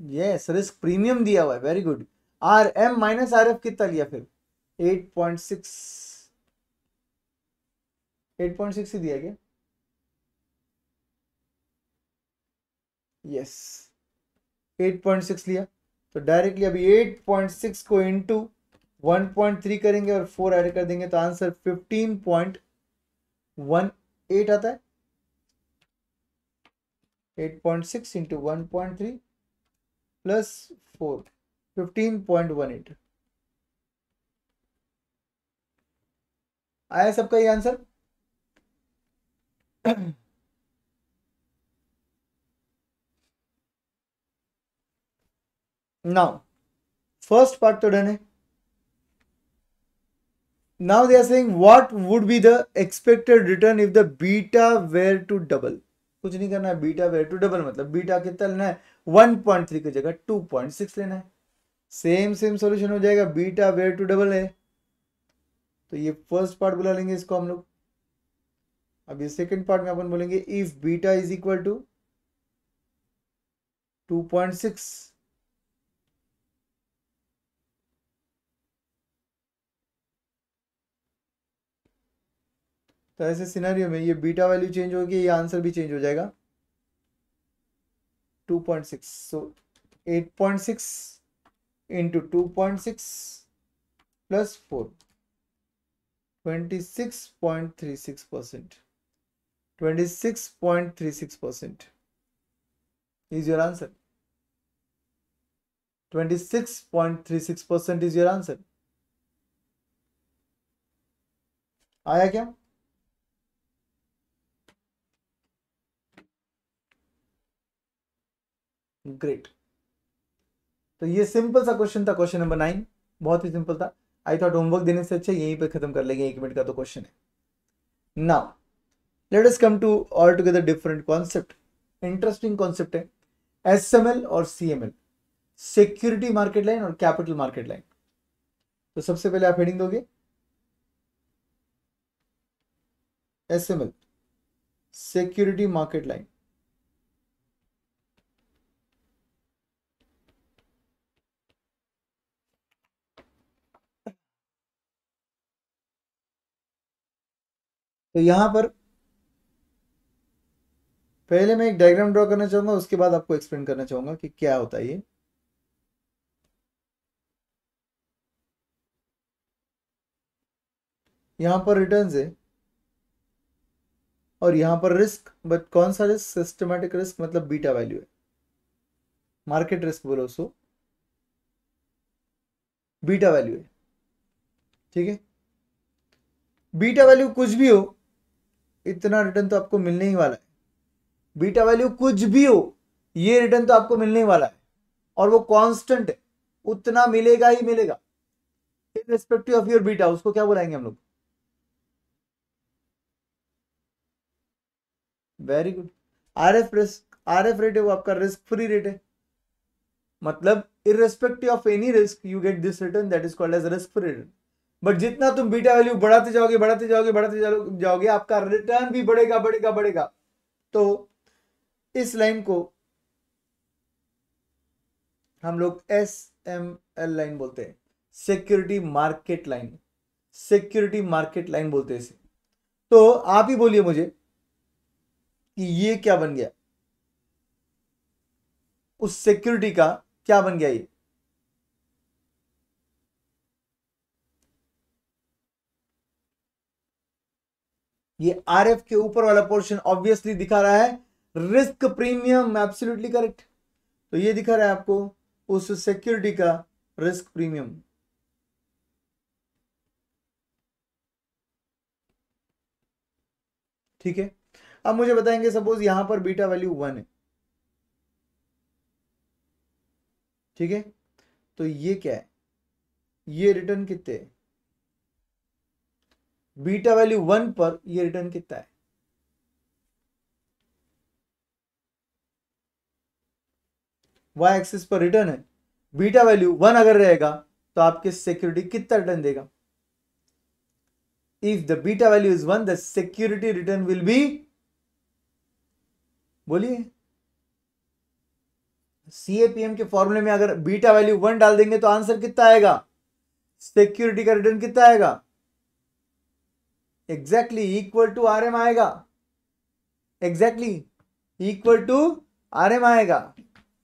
Speaker 1: यस रिस्क प्रीमियम दिया हुआ है very good. RM minus RF कितना लिया फिर 8.6 8.6 ही दिया क्या यस 8.6 लिया तो डायरेक्टली अभी 8.6 को इंटू 1.3 करेंगे और 4 ऐड कर देंगे तो आंसर 15.18 आता है। 8.6 इंटू 1.3 प्लस 4 15.18 आया सबका ये आंसर। नाउ फर्स्ट पार्ट तो डन है। Now they are saying what would be the expected return if the beta were to double। कुछ नहीं करना है बीटा were to double मतलब बीटा कितना लेना है 1.3 की जगह 2.6 लेना है। सेम सॉल्यूशन हो जाएगा बीटा were to double है तो ये फर्स्ट पार्ट बुला लेंगे इसको हम लोग। अब ये सेकंड पार्ट में अपन बोलेंगे if beta is equal to 2.6 तो ऐसे सिनेरियो में ये बीटा वैल्यू चेंज होगी ये आंसर भी चेंज हो जाएगा 2.6 सो 8.6 into 2.6 plus 4 26.36% 26.36% is your answer 26.36% is your answer। आया क्या ग्रेट। तो ये सिंपल सा क्वेश्चन था क्वेश्चन नंबर 9 बहुत ही सिंपल था। आई थॉट होमवर्क देने से अच्छा यहीं पे खत्म कर लेंगे 1 मिनट का तो क्वेश्चन है। Now let us come to altogether different concept. Interesting concept है एसएमएल और सीएमएल सिक्योरिटी मार्केट लाइन और कैपिटल मार्केट लाइन। तो सबसे पहले आप हेडिंग दोगे एसएमएल सिक्योरिटी मार्केट लाइन। तो यहां पर पहले मैं एक डायग्राम ड्रॉ करना चाहूंगा उसके बाद आपको एक्सप्लेन करना चाहूंगा कि क्या होता है ये। यहां पर रिटर्न्स है और यहां पर रिस्क बट कौन सा रिस्क सिस्टमैटिक रिस्क मतलब बीटा वैल्यू है मार्केट रिस्क बोलो उसको बीटा वैल्यू है ठीक है। बीटा वैल्यू कुछ भी हो इतना रिटर्न तो आपको मिलने ही वाला है। बीटा वैल्यू कुछ भी हो ये रिटर्न तो आपको मिलने ही वाला है और वो कांस्टेंट है उतना मिलेगा ही मिलेगा इररिस्पेक्टिव ऑफ योर बीटा। उसको क्या बुलाएंगे हम लोग वेरी गुड आरएफ रेट है वो आपका रिस्क फ्री रेट है मतलब irrespective of any risk you get this return that is called as risk free return. But जितना तुम बीटा वैल्यू बढ़ाते जाओगे बढ़ाते जाओगे आपका रिटर्न भी बढ़ेगा बढ़ेगा बढ़ेगा। तो इस लाइन को हम लोग SML लाइन बोलते हैं security market line security market line बोलते हैं इसे। तो आप ही बोलिए मुझे कि ये क्या बन गया उस सिक्योरिटी का क्या बन गया ये आरएफ के ऊपर वाला पोर्शन ऑब्वियसली दिखा रहा है रिस्क प्रीमियम एब्सोल्युटली करेक्ट। तो ये दिखा रहा है आपको उस सिक्योरिटी का रिस्क प्रीमियम। ठीक है, अब मुझे बताएंगे सपोज यहां पर बीटा वैल्यू 1 है, ठीक है, तो ये क्या है, ये रिटर्न कितने है, बीटा वैल्यू 1 पर ये रिटर्न कितना है, वाई एक्सिस पर रिटर्न है, बीटा वैल्यू 1 अगर रहेगा तो आपके सिक्योरिटी कितना रिटर्न देगा, if the beta value is 1 the security return will be, बोलिए, सीएपीएम के फॉर्मूले में अगर बीटा वैल्यू 1 डाल देंगे तो आंसर कितना आएगा, सिक्योरिटी का रिटर्न कितना आएगा, एग्जैक्टली इक्वल टू आरएम आएगा, एग्जैक्टली इक्वल टू आरएम आएगा,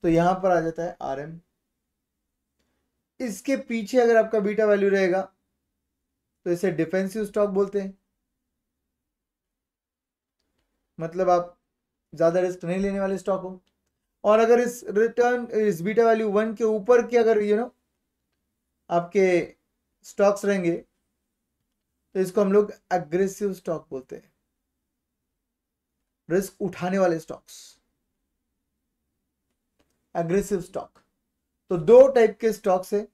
Speaker 1: तो यहां पर आ जाता है आरएम। इसके पीछे अगर आपका बीटा वैल्यू रहेगा तो इसे डिफेंसिव स्टॉक बोलते हैं, मतलब आप ज्यादा रिस्क नहीं लेने वाले स्टॉक हो, और अगर इस रिटर्न इस बीटा वैल्यू 1 के ऊपर के अगर आपके स्टॉक्स रहेंगे तो इसको हम लोग एग्रेसिव स्टॉक बोलते हैं, रिस्क उठाने वाले स्टॉक्स, एग्रेसिव स्टॉक। तो दो टाइप के स्टॉक्स है,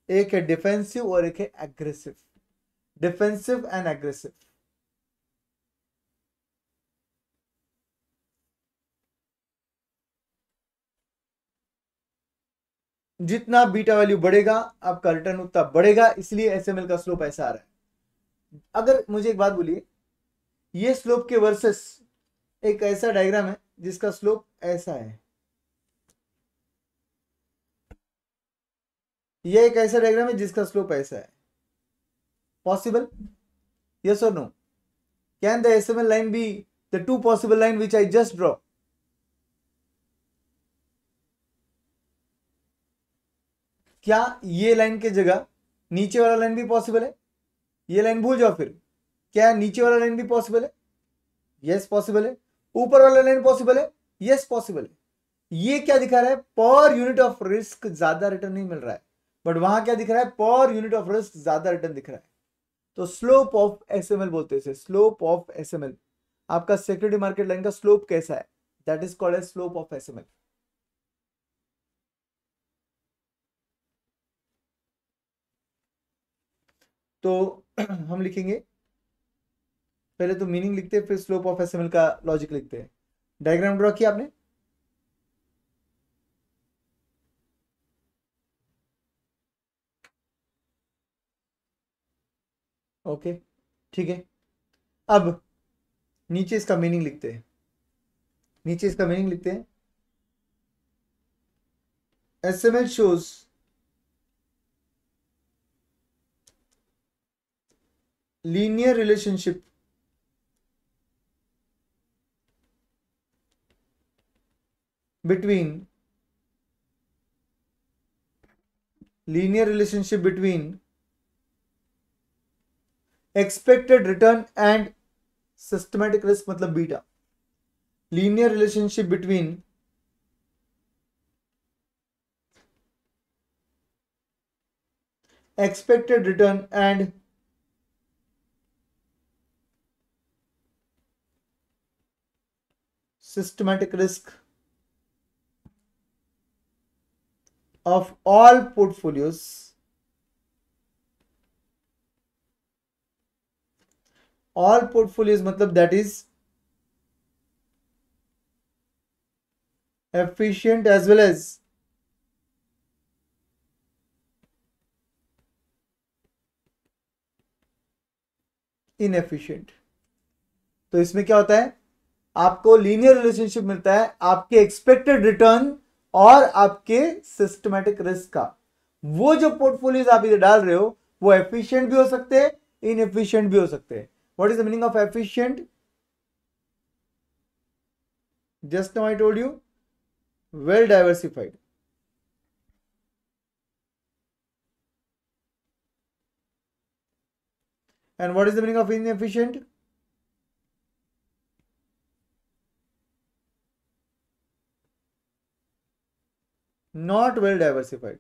Speaker 1: एक है डिफेंसिव और एक है एग्रेसिव, डिफेंसिव एंड एग्रेसिव। जितना बीटा वैल्यू बढ़ेगा आपका रिटर्न उतना बढ़ेगा, इसलिए एसएमएल का स्लोप ऐसा आ रहा है। अगर मुझे एक बात बोलिए, ये स्लोप के वर्सेस एक ऐसा डायग्राम है जिसका स्लोप ऐसा है, ये एक ऐसा डायग्राम है जिसका स्लोप ऐसा है, पॉसिबल, यस और no, can the SML line be the two possible line which I just draw, क्या ये लाइन के जगह नीचे वाला लाइन भी पॉसिबल है, ये लाइन भूल जाओ, फिर क्या नीचे वाला लाइन भी पॉसिबल है, यस पॉसिबल है, ऊपर वाला लाइन पॉसिबल है, यस पॉसिबल है। ये क्या दिखा रहा है, पर यूनिट ऑफ रिस्क ज्यादा रिटर्न नहीं मिल रहा है, बट वहां क्या दिख रहा है, पर यूनिट ऑफ रिस्क ज्यादा रिटर्न दिख रहा है, तो स्लोप ऑफ एसएमएल बोलते हैं, स्लोप ऑफ एसएमएल, आपका सिक्योरिटी मार्केट लाइन का स्लोप कैसा है, that is called as slope of SML. तो हम लिखेंगे, पहले तो मीनिंग लिखते हैं फिर स्लोप ऑफ एसएमएल का लॉजिक लिखते हैं। डायग्राम ड्रॉ किया आपने, ओके, ठीक है, अब नीचे इसका मीनिंग लिखते हैं, नीचे इसका मीनिंग लिखते हैं, SML shows linear relationship between expected return and systematic risk, मतलब beta, linear relationship between expected return and systematic risk of all portfolios मतलब that is efficient as well as inefficient. तो इसमें क्या होता है, आपको लीनियर रिलेशनशिप मिलता है आपके एक्सपेक्टेड रिटर्न और आपके सिस्टमैटिक रिस्क का। वो जो पोर्टफोलियोज आप इधर डाल रहे हो वो एफिशिएंट भी हो सकते हैं, इनएफिशिएंट भी हो सकते हैं। What is the meaning of efficient, just now I told you, well diversified. And what is the meaning of inefficient? Not well diversified.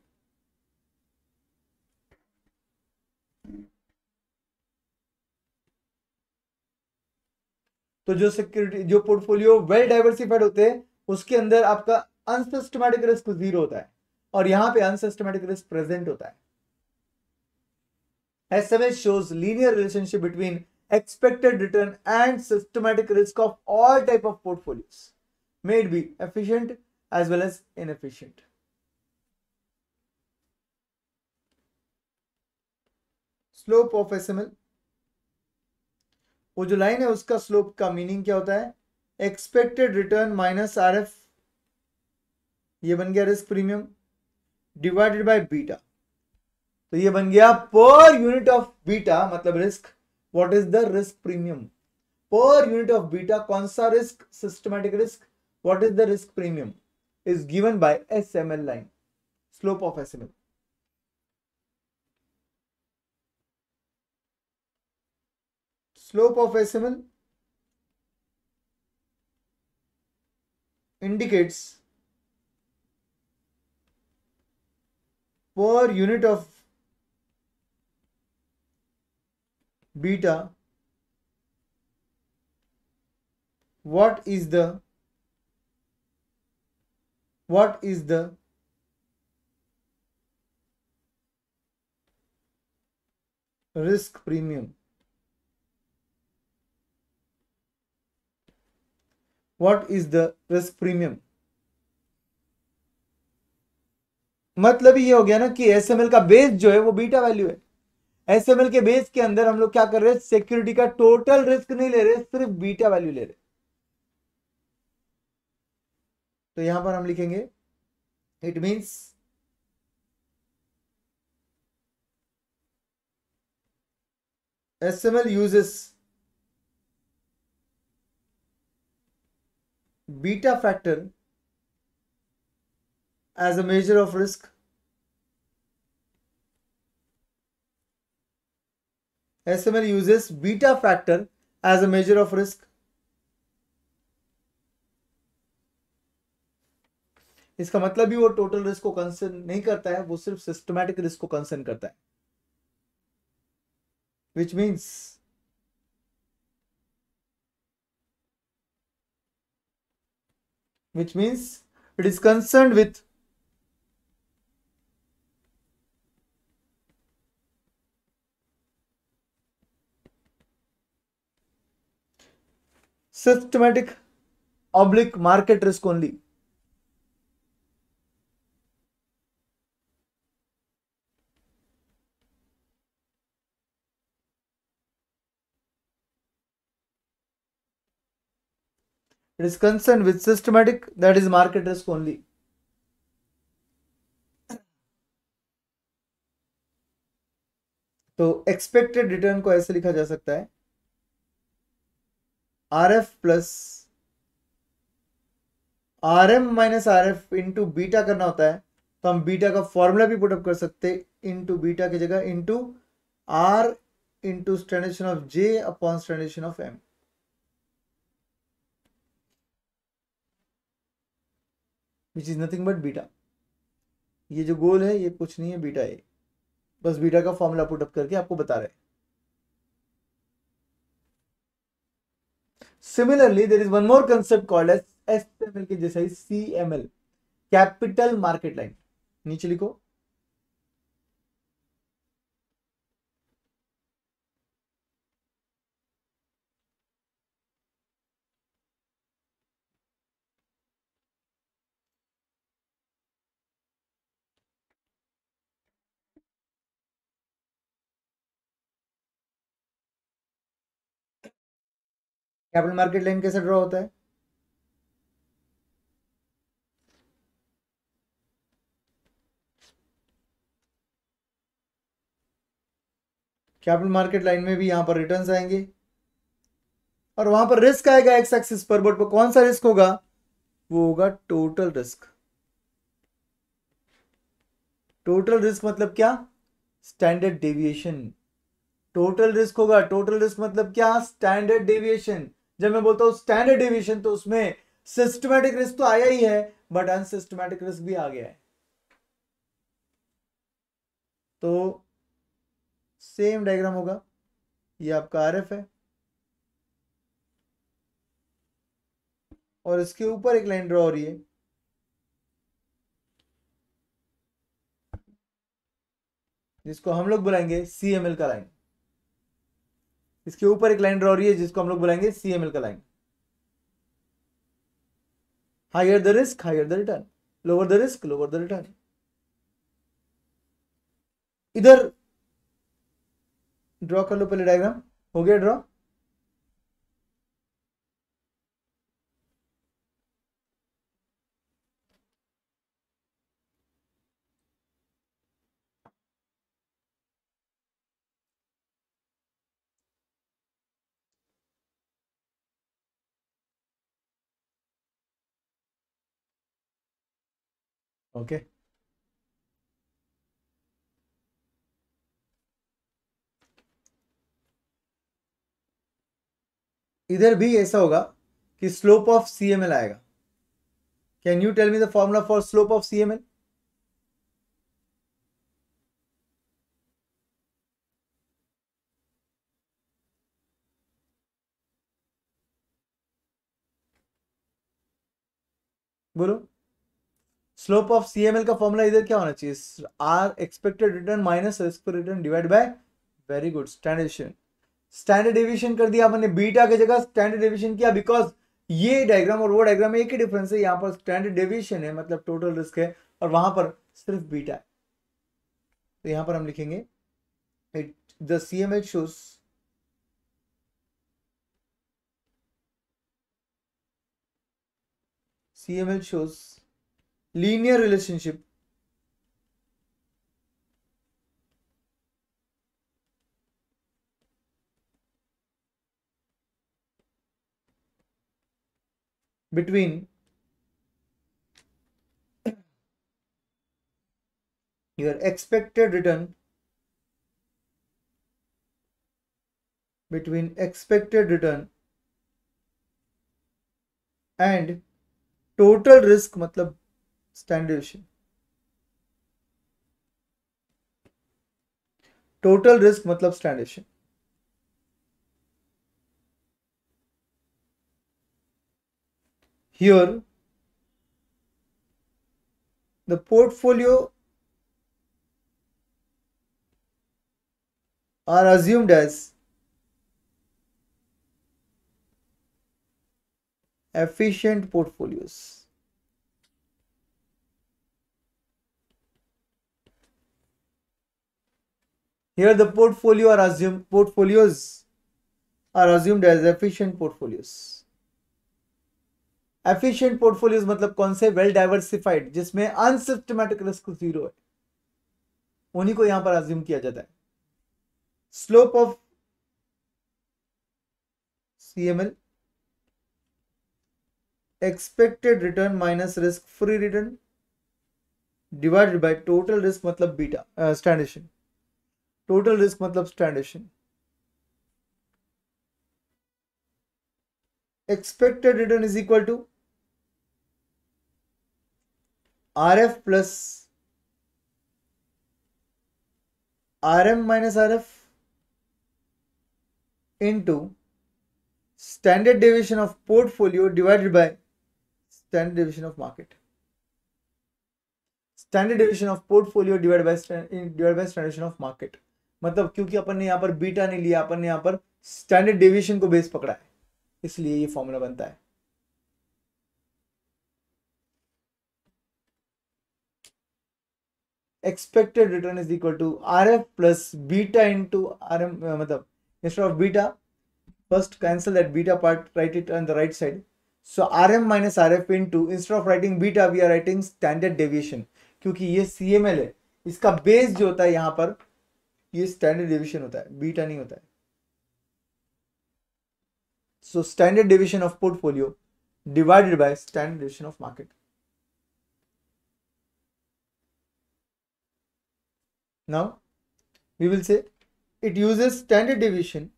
Speaker 1: तो तो जो सिक्योरिटी जो पोर्टफोलियो वेल डाइवर्सिफाइड होते हैं उसके अंदर आपका अनसिस्टमैटिक रिस्क जीरो होता है, और यहां पे अनसिस्टमैटिक रिस्क प्रेजेंट होता है. SMS shows linear relationship between expected return and systematic risk of all type of portfolios, may it be efficient as well as inefficient. Slope of SML, वो जो line है उसका स्लोप का meaning क्या होता है? एक्सपेक्टेड रिटर्न माइनस RF, ये बन गया risk premium, divided by beta. तो ये बन गया पर यूनिट ऑफ बीटा मतलब risk. What is the risk premium? पर यूनिट ऑफ बीटा कौन सा risk? Systematic risk. What is the risk premium? Is given by SML line, slope of SML. Slope of SML indicates per unit of beta what is the risk premium. What is the risk premium? मतलब ये हो गया ना कि SML का base जो है वो बीटा वैल्यू है. SML के बेस के अंदर हम लोग क्या कर रहे हैं? सिक्योरिटी का टोटल रिस्क नहीं ले रहे, सिर्फ बीटा वैल्यू ले रहे. तो यहां पर हम लिखेंगे it means SML uses beta factor as a measure of risk. SML uses beta factor as a measure of risk. इसका मतलब भी वो टोटल रिस्क को कंसर्न नहीं करता है, वो सिर्फ सिस्टमैटिक रिस्क को कंसर्न करता है. which means it is concerned with systematic oblique market risk only. It is concerned with systematic, that is market risk only. तो एक्सपेक्टेड रिटर्न को ऐसे लिखा जा सकता है RF plus RM minus RF into beta करना होता है, तो हम बीटा का फॉर्मूला भी पुटअप कर सकते हैं इंटू बीटा की जगह into R into standard deviation of J upon standard deviation of M, which is nothing but beta. ये जो गोल है ये कुछ नहीं है, बीटा है. बस बीटा का फॉर्मूला पुटअप करके आपको बता रहे हैं. Similarly, there is one more concept called as SML के जैसा ही CML, कैपिटल मार्केट लाइन. नीचे लिखो कैपिटल मार्केट लाइन कैसे ड्रॉ होता है. कैपिटल मार्केट लाइन में भी यहां पर रिटर्न्स आएंगे और वहां पर रिस्क आएगा एक्स एक्सिस पर, बट कौन सा रिस्क होगा? वो होगा टोटल रिस्क. टोटल रिस्क मतलब क्या? Standard deviation. टोटल रिस्क होगा. टोटल रिस्क मतलब क्या? Standard deviation. जब मैं बोलता हूं स्टैंडर्ड डेविएशन तो उसमें सिस्टमैटिक रिस्क तो आया ही है, बट अनसिस्टमैटिक रिस्क भी आ गया है. तो सेम डायग्राम होगा. ये आपका RF है, और इसके ऊपर एक लाइन ड्रॉ हो रही है, जिसको हम लोग बुलाएंगे CML का लाइन। इसके ऊपर एक लाइन ड्रॉ हो रही है जिसको हम लोग बुलाएंगे CML का लाइन। Higher the risk higher the return, lower the risk lower the return. इधर ड्रॉ कर लो पहले डायग्राम। हो गया ड्रॉ? ओके, इधर भी ऐसा होगा कि स्लोप ऑफ CML आएगा। Can you tell me the formula for slope of CML? बोलो। स्लोप ऑफ CML का फॉर्मूला इधर क्या होना चाहिए? R expected return minus risk free return divide by, very good, standard deviation. Standard deviation कर दिया आपने, बीटा की जगह स्टैंडर्ड डेविएशन किया, बिकॉज ये डायग्राम और वो डायग्राम में एक ही डिफरेंस है, यहाँ पर स्टैंडर्ड डेविएशन है मतलब टोटल रिस्क है, और वहां पर सिर्फ बीटा है। तो यहां पर हम लिखेंगे it the CML shows linear relationship between your expected return and total risk मतलब स्टैंडर्ड डेविएशन। टोटल रिस्क मतलब standard deviation. Here the portfolio are assumed as efficient portfolios. Here the portfolios are assumed as efficient portfolios. Efficient portfolios मतलब कौन से? Well diversified, जिसमें unsystematic risk zero है, उन्हीं को यहां पर अज्यूम किया जाता है। Slope of CML expected return minus risk free return divided by total risk मतलब बीटा, स्टैंडर्ड। टोटल रिस्क मतलब standard. Expected return is equal to RF plus RM minus RF into standard deviation of portfolio divided by standard deviation of market. Standard deviation of portfolio divide by standard deviation of market. मतलब क्योंकि अपन ने यहाँ पर beta नहीं लिया, अपन ने यहाँ पर स्टैंडर्ड डेविएशन को बेस पकड़ा है, इसलिए ये फॉर्मूला बनता है। Expected return is equal to RF plus beta into RM, मतलब instead of beta first cancel that beta part, write it on the right side. So RM minus RF into, instead of writing beta we are writing standard deviation, क्योंकि ये CML है, इसका base जो होता है यहां पर ये स्टैंडर्ड डेविएशन होता है, बीटा नहीं होता है। So standard deviation of portfolio divided by standard deviation of market. Now we will say it uses standard deviation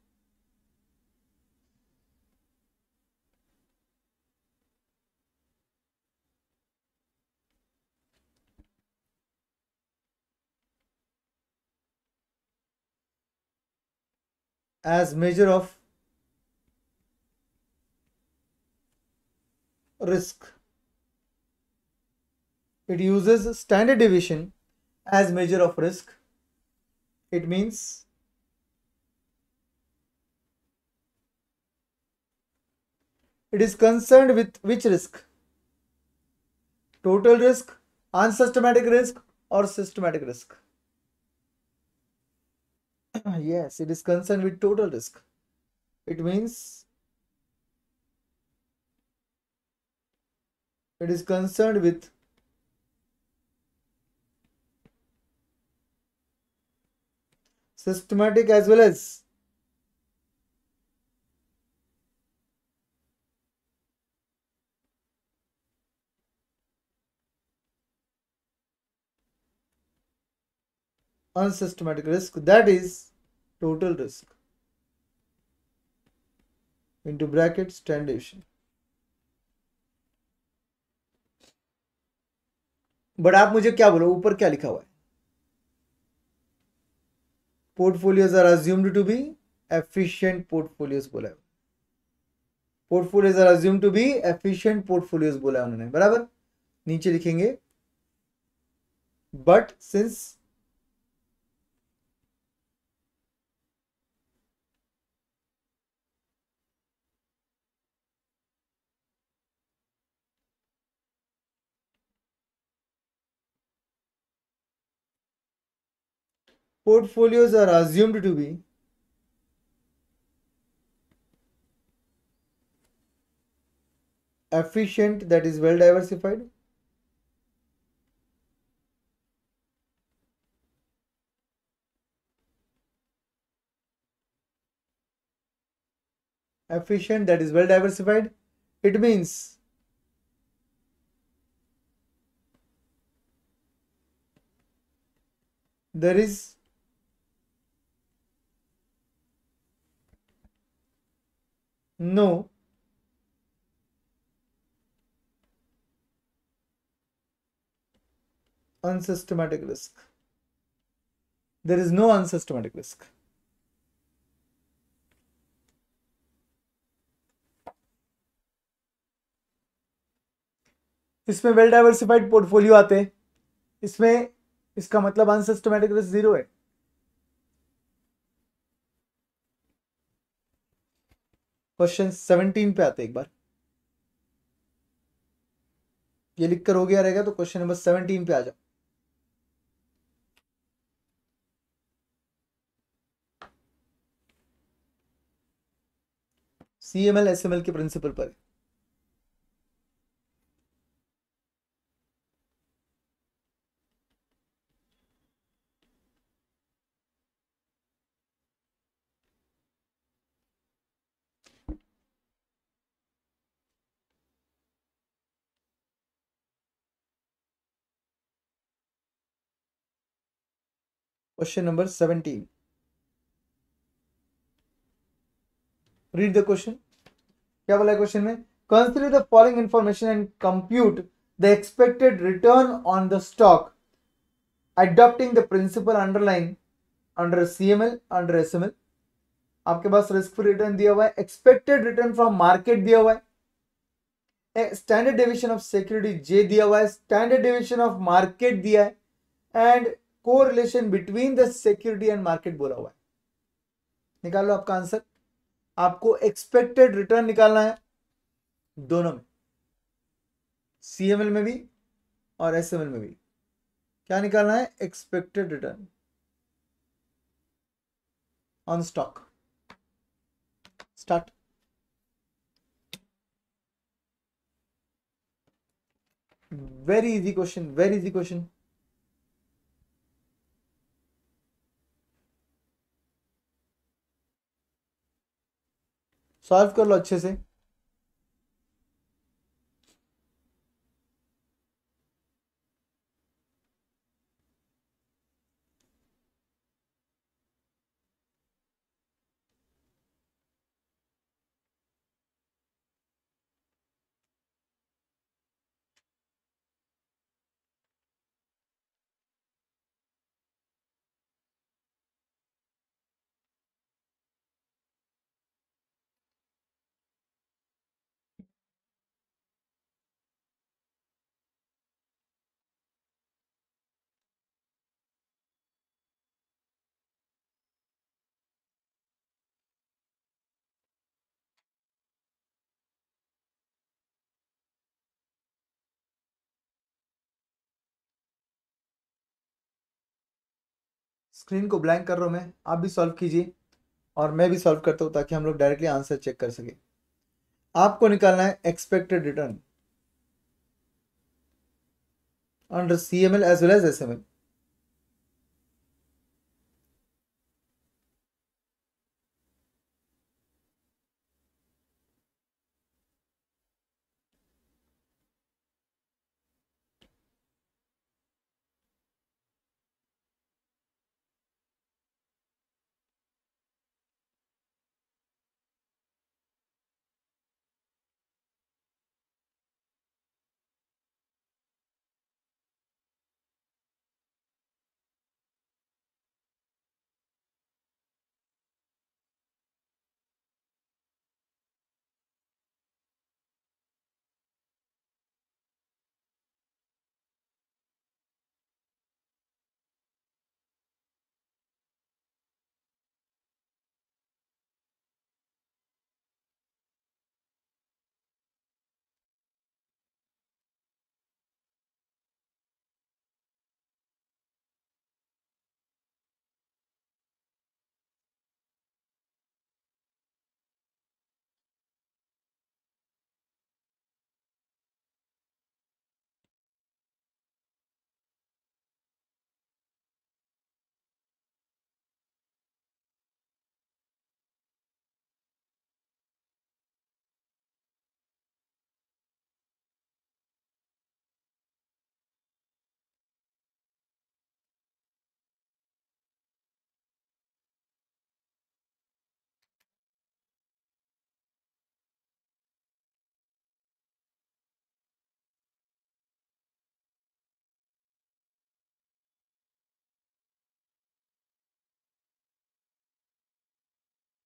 Speaker 1: as measure of risk. It uses standard deviation as measure of risk. It means it is concerned with which risk? Total risk, unsystematic risk, or systematic risk? Yes, it is concerned with total risk. It means it is concerned with systematic as well as unsystematic risk, that is total risk into bracket standard deviation. But आप मुझे क्या बोलो, ऊपर क्या लिखा हुआ है? Portfolios are assumed to be efficient portfolios बोला है. Portfolios are assumed to be efficient portfolios बोला है उन्होंने, बराबर. नीचे लिखेंगे but since portfolios are assumed to be efficient, that is well diversified, efficient, that is well diversified, it means there is no unsystematic risk. There is no unsystematic risk. इसमें well diversified portfolio आते हैं, इसमें इसका मतलब unsystematic risk zero है. Question 17 पे आते हैं. एक बार ये लिखकर हो गया रहेगा तो क्वेश्चन नंबर 17 पे आ जाओ. सीएमएल एसएमएल के प्रिंसिपल पर. Question number 17. Read the question. क्या बोला है क्वेश्चन में? Consider the following information and compute the expected return on the stock adopting the principle underline under CML under SML. आपके पास रिस्क फ्री रिटर्न दिया हुआ है, एक्सपेक्टेड रिटर्न फ्रॉम मार्केट दिया हुआ है, स्टैंडर्ड डेविएशन ऑफ सिक्योरिटी जे दिया हुआ है, स्टैंडर्ड डेविएशन ऑफ मार्केट दिया है, and correlation between the security and market बोला हुआ है. निकाल लो आपका आंसर. आपको एक्सपेक्टेड रिटर्न निकालना है दोनों में, सीएमएल में भी और एसएमएल में भी. क्या निकालना है? Expected return on stock. Start. Very easy question, very easy question. Solve कर लो अच्छे से. स्क्रीन को ब्लैंक कर रहा हूँ मैं, आप भी सॉल्व कीजिए और मैं भी सॉल्व करता हूँ ताकि हम लोग डायरेक्टली आंसर चेक कर सके। आपको निकालना है expected return under CML as well as SML।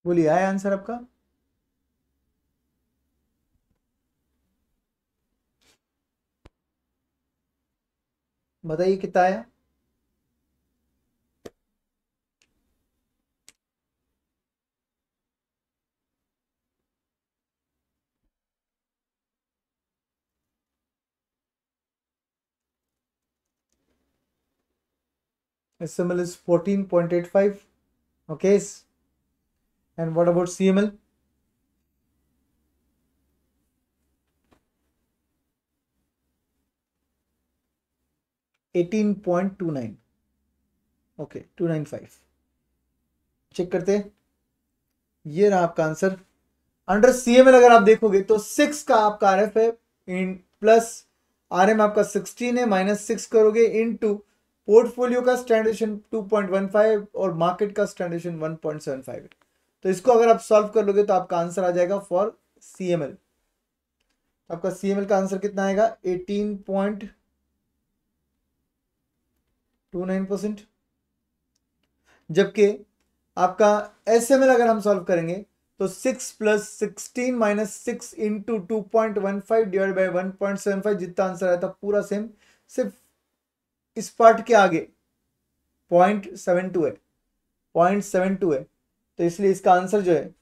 Speaker 1: बोलिए, आया आंसर आपका? बताइए कितना आया। SML is 14.85. Okay. And what about CML? $18.29. Okay, 295। Check करते हैं, ये रहा आपका आंसर। अंडर CML अगर आप देखोगे तो 6 का आपका RF है, इन प्लस RM आपका 16 है, -6 करोगे इनटू पोर्टफोलियो का स्टैंडर्डेशन 2.15 और मार्केट का स्टैंडर्डेशन 1.75 है। तो इसको अगर आप सॉल्व कर लोगे तो आपका आंसर आ जाएगा फॉर CML। आपका CML का आंसर कितना आएगा? 18.29%। जबकि आपका SML अगर हम सॉल्व करेंगे तो 6 + 16 - 6 इंटू 2.15 डिवाइड बाई 1.75, जितना आंसर आया था पूरा सेम, सिर्फ इस पार्ट के आगे 0.72 है, 0.72 है। तो इसलिए इसका आंसर जो है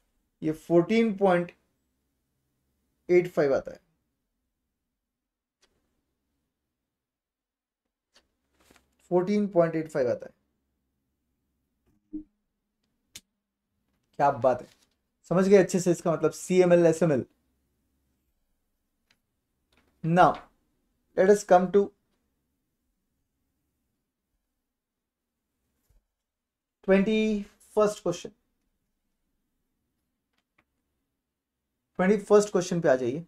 Speaker 1: ये 14.85 आता है। 14.85 आता है। क्या बात है, समझ गए अच्छे से इसका मतलब CML SML। Now let us come to 21st question. 21st question पे आ जाइए।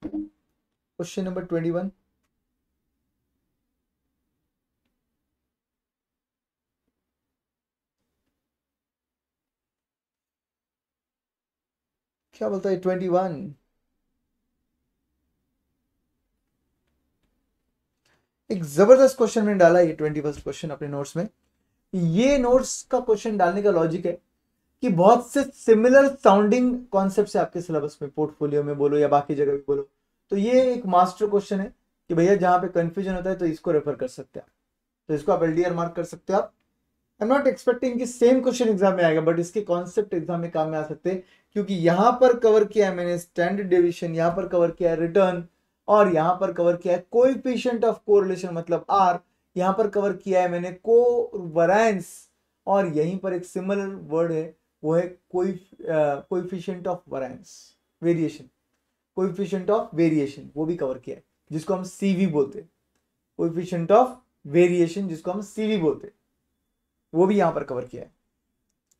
Speaker 1: Question number 21। क्या बोलता है 21? एक जबरदस्त क्वेश्चन मैंने डाला है, ये 21st क्वेश्चन अपने नोट्स में। ये नोट्स का क्वेश्चन डालने का लॉजिक है कि बहुत से सिमिलर साउंडिंग कॉन्सेप्ट है आपके सिलेबस में, पोर्टफोलियो में बोलो या बाकी जगह भी बोलो, तो ये एक मास्टर क्वेश्चन है कि भैया जहां पे कंफ्यूजन होता है तो इसको रेफर कर सकते हैं आप। तो इसको आप LDR मार्क कर सकते हो आप। आई एम नॉट एक्सपेक्टिंग कि सेम क्वेश्चन एग्जाम में आएगा, बट इसके कॉन्सेप्ट एग्जाम में काम में आ सकते हैं, क्योंकि यहां पर कवर किया है मैंने स्टैंडर्ड डेविएशन, यहां पर कवर किया है रिटर्न, और यहां पर कवर किया है कोएफिशिएंट ऑफ कोरिलेशन मतलब R, यहां पर कवर किया है मैंने कोवैरियंस, और यहीं पर एक सिमिलर वर्ड है, वो है coefficient of variance, variation, coefficient of variation, वो भी कवर किया है, जिसको हम सीवी बोलते हैं। कोएफिशिएंट ऑफ वेरिएशन जिसको हम सीवी बोलते हैं, वो भी यहां पर कवर किया है।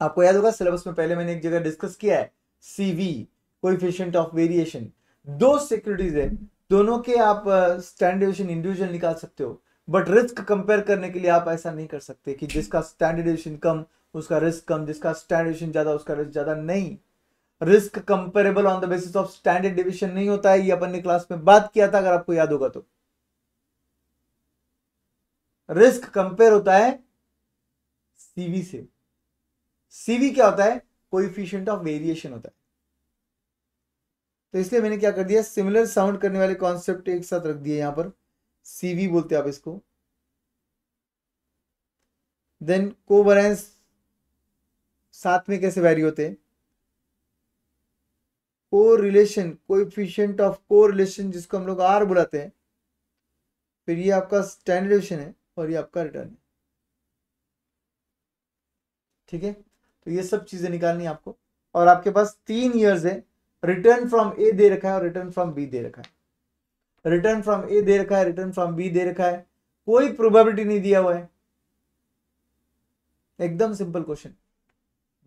Speaker 1: आपको याद होगा सिलेबस में पहले मैंने एक जगह डिस्कस किया है, सीवी, कोएफिशिएंट ऑफ वेरिएशन, दो सिक्योरिटीज है, दोनों के आप स्टैंडर्ड डेविएशन इंडिविजुअल निकाल सकते हो, बट रिस्क कंपेयर करने के लिए आप ऐसा नहीं कर सकते कि जिसका स्टैंडर्ड डेविएशन कम उसका रिस्क कम, जिसका स्टैंडर्ड डेविएशन ज्यादा उसका रिस्क ज्यादा। नहीं, risk comparable on the basis of standard deviation नहीं होता है, ये अपन ने क्लास में बात किया था, अगर आपको याद होगा तो। रिस्क कंपेयर होता है सीवी से। सीवी क्या होता है? कोएफिशिएंट ऑफ वेरिएशन होता है। तो इसलिए मैंने क्या कर दिया, सिमिलर साउंड करने वाले कॉन्सेप्ट एक साथ रख दिए यहां पर, सीवी बोलते हैं आप इसको। देन कोवैरियंस साथ में कैसे वैरी होते हैं? कोरिलेशन, कोएफिशिएंट ऑफ कोरिलेशन जिसको हम लोग आर बुलाते हैं, फिर ये आपका स्टैंडर्ड डेविएशन है और ये आपका रिटर्न है। ठीक है, तो ये सब चीजें निकालनी है आपको, और आपके पास 3 इयर्स है। रिटर्न फ्रॉम ए दे रखा है और रिटर्न फ्रॉम बी दे रखा है। रिटर्न फ्रॉम ए दे रखा है, रिटर्न फ्रॉम बी दे रखा है, कोई प्रोबेबिलिटी नहीं दिया हुआ है, एकदम simple question.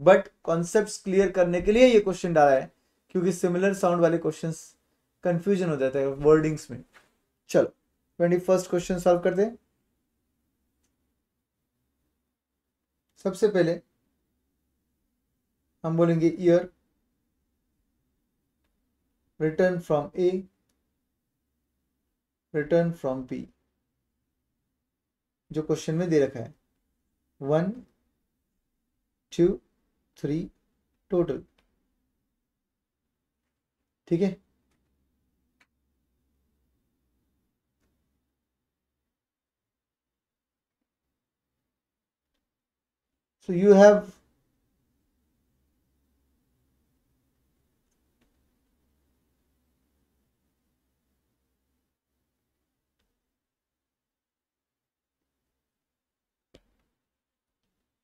Speaker 1: But concepts clear करने के लिए ये क्वेश्चन डाला है, क्योंकि सिमिलर साउंड वाले क्वेश्चंस कंफ्यूजन हो जाता है वर्डिंग्स में। चलो 21st क्वेश्चन सॉल्व करते हैं। सबसे पहले हम बोलेंगे year, return from A, return from B, जो क्वेश्चन में दे रखा है 1 2 3 टोटल। ठीक है, so you have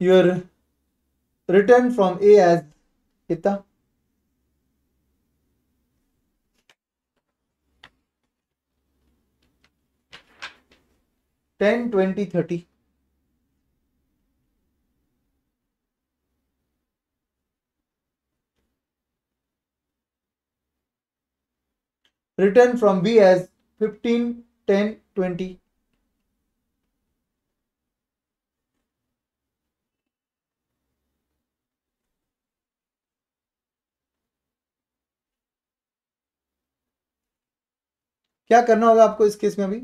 Speaker 1: your return from A as कितना? 10 20 30। Return from B as 15 10 20। क्या करना होगा आपको इस केस में? अभी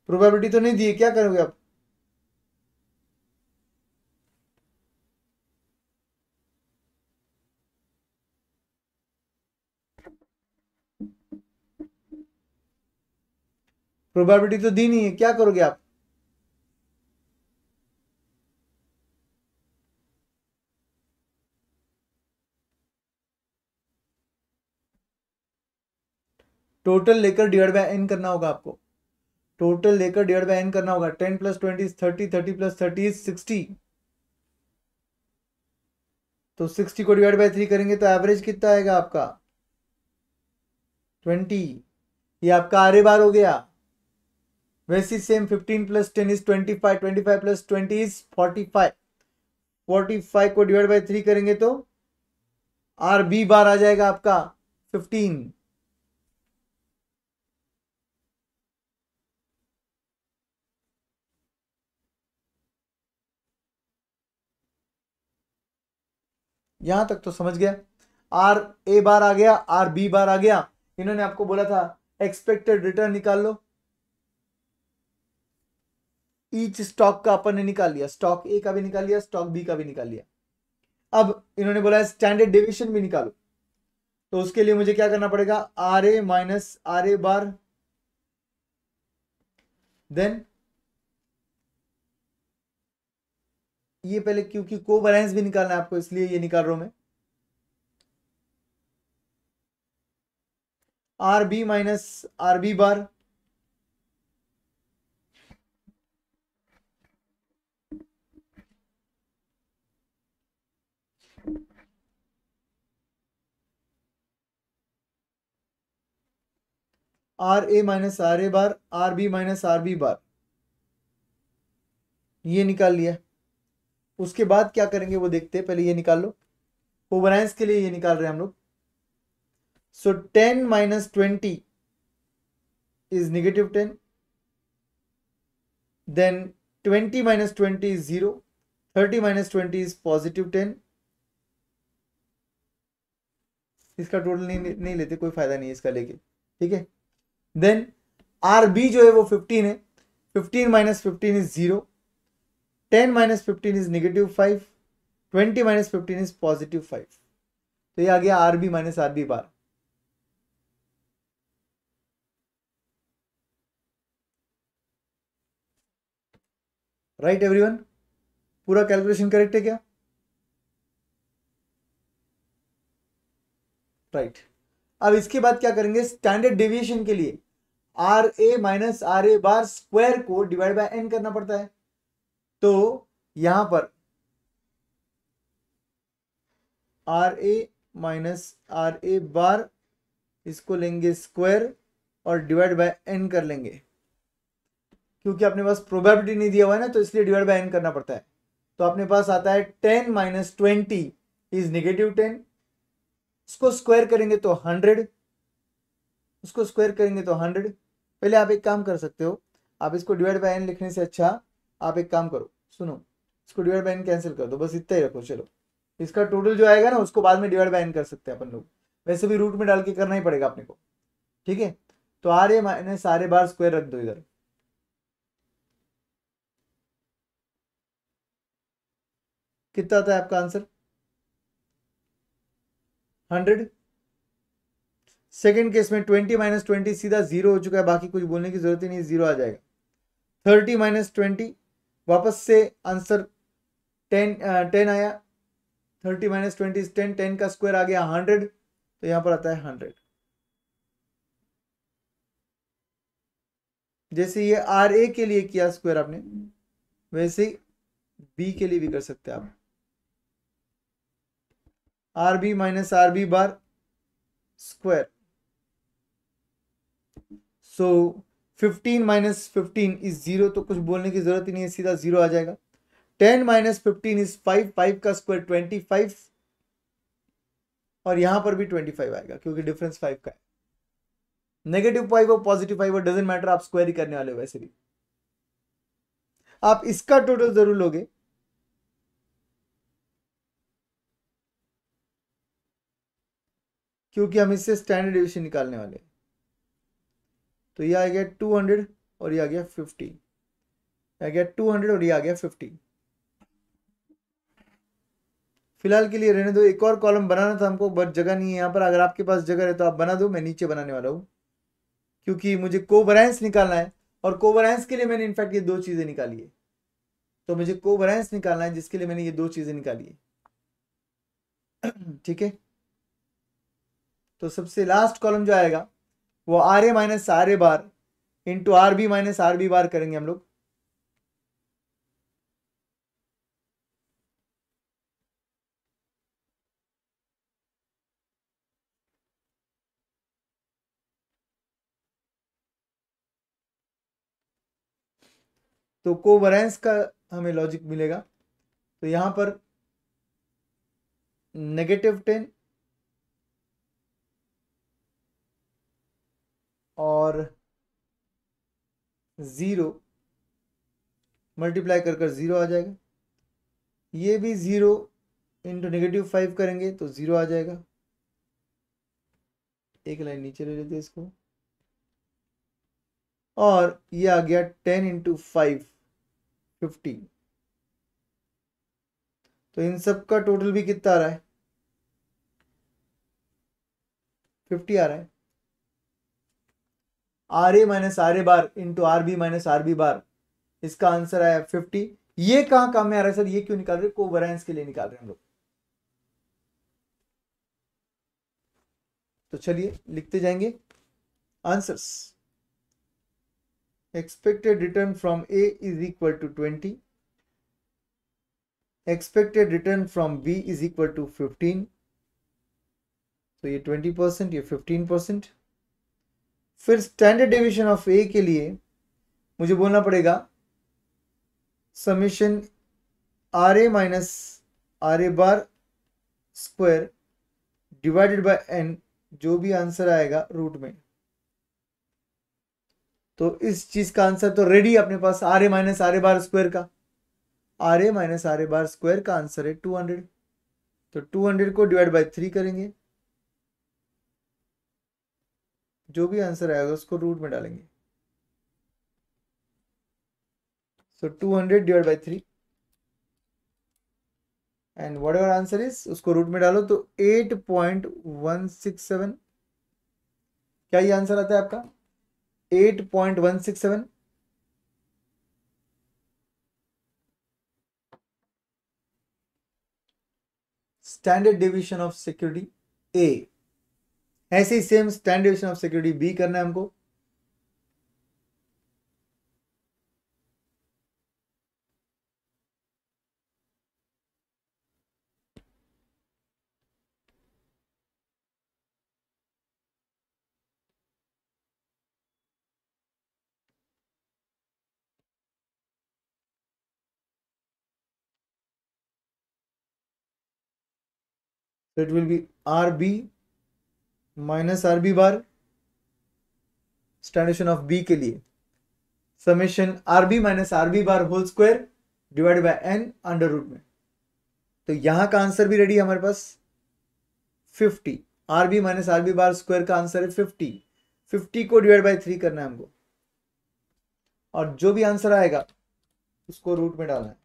Speaker 1: प्रोबेबिलिटी तो नहीं दी है, क्या करोगे आप? प्रोबेबिलिटी तो दी नहीं है, क्या करोगे आप? टोटल लेकर डिवाइड बाय एन करना होगा आपको। टोटल लेकर डिवाइड बाय एन करना होगा। 10 + 20 इज 30, 30 + 30 इज 60। तो 60 को डिवाइड बाय 3 करेंगे तो एवरेज कितना आएगा आपका? 20। ये आपका आरे बार हो गया। वैसे सेम 15 + 10 इज 25, 25 + 20 इज 45। 45 को डिवाइड बाय 3 करेंगे तो आर बी बार आ जाएगा आपका 15। यहां तक तो समझ गया। आर ए बार आ गया, आर बी बार आ गया। इन्होंने आपको बोला था एक्सपेक्टेड रिटर्न निकाल लो। ईच स्टॉक का अपन ने निकाल लिया, स्टॉक ए का भी निकाल लिया, स्टॉक बी का भी निकाल लिया। अब इन्होंने बोला स्टैंडर्ड डेविएशन भी निकालो, तो उसके लिए मुझे क्या करना पड़ेगा? R A minus R A bar, then ये पहले, क्योंकि कोवैरियंस भी निकालना है आपको इसलिए ये निकाल रहा हूं मैं। R B minus R B bar, R A minus R A bar, R B minus R B bar, ये निकाल लिया। उसके बाद क्या करेंगे वो देखते हैं, पहले ये निकाल लो। कोवेरिएंस के लिए ये निकाल रहे हैं हम लोग। सो 10 minus 20 is negative 10, then 20 minus 20 is 0, 30 minus 20 is positive 10। इसका टोटल नहीं लेते, कोई फायदा नहीं है इसका लेके, ठीक है। देन आर बी जो है वो 15 है, 15 minus 15 is 0, 10 minus 15 is negative 5, 20 minus 15 is positive 5। तो ये आ गया R B minus R B bar. Right everyone, पूरा कैलकुलेशन करेक्ट है क्या? राइट। अब इसके बाद क्या करेंगे, स्टैंडर्ड डेविएशन के लिए R A minus R A bar square को डिवाइड बाय एन करना पड़ता है। तो यहां पर R A minus R A bar, इसको लेंगे स्क्वायर और डिवाइड बाय एन कर लेंगे। क्योंकि अपने पास प्रोबेबिलिटी नहीं दिया हुआ है ना, तो इसलिए डिवाइड बाय एन करना पड़ता है। तो अपने पास आता है 10 माइनस 20 इज नेगेटिव 10, इसको स्क्वायर करेंगे तो 100, उसको स्क्वायर करेंगे तो 100। पहले आप एक काम कर सकते हो, आप इसको डिवाइड बाय एन लिखने से अच्छा आप एक काम करो, सुनो, इसको डिवाइड बाय एन कैंसिल कर दो, बस इतना ही रखो। चलो, इसका टोटल जो आएगा ना उसको बाद में डिवाइड बाय एन कर सकते हैं अपन लोग, वैसे भी रूट में डाल के करना ही पड़ेगा अपने को, ठीक है। तो R A minus R A bar square रख दो इधर। कितना आता है आपका आंसर? 100। सेकेंड केस में 20 माइनस 20 सीधा 0 हो चुका है, बाकी कुछ बोलने की जरूरत ही नहीं, 0 आ जाएगा। 30 माइनस 20 वापस से आंसर 10 आया। 30 माइनस 20 इज 10, 10 का स्क्वायर आ गया 100, तो यहां पर आता है 100। जैसे ये आर ए के लिए किया स्क्वायर आपने, वैसे ही बी के लिए भी कर सकते हैं आप। R B minus R B bar square, so 15 minus 15 is 0, तो कुछ बोलने की जरूरत ही नहीं है, सीधा 0 आ जाएगा। 10 माइनस 15 इज 5, 5 का स्क्वायर 25, और यहां पर भी 25 आएगा क्योंकि डिफरेंस 5 का है। नेगेटिव 5 और पॉजिटिव 5 डजेंट मैटर, आप स्क्वायर ही करने वाले हो वैसे भी। आप इसका टोटल जरूर लोगे, क्योंकि हम इससे स्टैंडर्ड डेविएशन निकालने वाले हैं। तो ये आ गया 200 और ये आ गया 50, आ गया 200 और ये आ गया 50। फिलहाल के लिए रहने दो, एक और कॉलम बनाना था हमको, बट जगह नहीं है यहाँ पर। अगर आपके पास जगह है तो आप बना दो, मैं नीचे बनाने वाला हूँ, क्योंकि मुझे कोवेरिएंस निकालना है। और कोवेरिएंस के लिए मैंने इनफैक्ट ये दो चीजें निकाली है, तो मुझे कोवेरिएंस निकालना है जिसके लिए मैंने ये दो चीजें निकाली है, ठीक है। तो सबसे लास्ट कॉलम जो आएगा वो R A minus R A bar into R B minus R B bar करेंगे हम लोग। तो कोवेरिएंस का हमें लॉजिक मिलेगा। तो यहां पर -10 और 0 मल्टीप्लाई कर 0 आ जाएगा। ये भी 0 इंटू -5 करेंगे तो 0 आ जाएगा। एक लाइन नीचे ले लेते हैं इसको, और ये आ गया 10 इंटू 5 50। तो इन सब का टोटल भी कितना आ रहा है? 50 आ रहा है। R A minus R A bar into R B minus R B bar, इसका आंसर आया 50। ये कहां काम में आ रहा है सर, ये क्यों निकाल रहे हैं? कोवेरिएंस के लिए निकाल रहे हैं हम लोग। तो चलिए लिखते जाएंगे। Answers. Expected return from A is equal to 20, expected return from B is equal to 15, तो ये 20%, ये 15%। फिर स्टैंडर्ड डेविएशन ऑफ ए के लिए मुझे बोलना पड़ेगा summation R A minus R A bar square divided by N, जो भी आंसर आएगा रूट में। तो इस चीज का आंसर तो रेडी अपने पास, R A minus R A bar square का, R A minus R A bar square का आंसर है 200। तो 200 को डिवाइड बाय 3 करेंगे, जो भी आंसर आएगा उसको रूट में डालेंगे। सो 200 divide by 3 and what ever answer is उसको रूट में डालो तो 8.167। क्या ये आंसर आता है आपका 8.167? Standard division of security A. ऐसे ही same standard division of security B करना है हमको। So it will be RB minus RB bar, standard of B के लिए summation RB minus RB bar whole square divide by n under root में। तो यहां का आंसर भी रेडी है हमारे पास 50। RB minus RB bar square का आंसर है 50। 50 को डिवाइड बाय 3 करना है हमको, और जो भी आंसर आएगा उसको रूट में डालना है।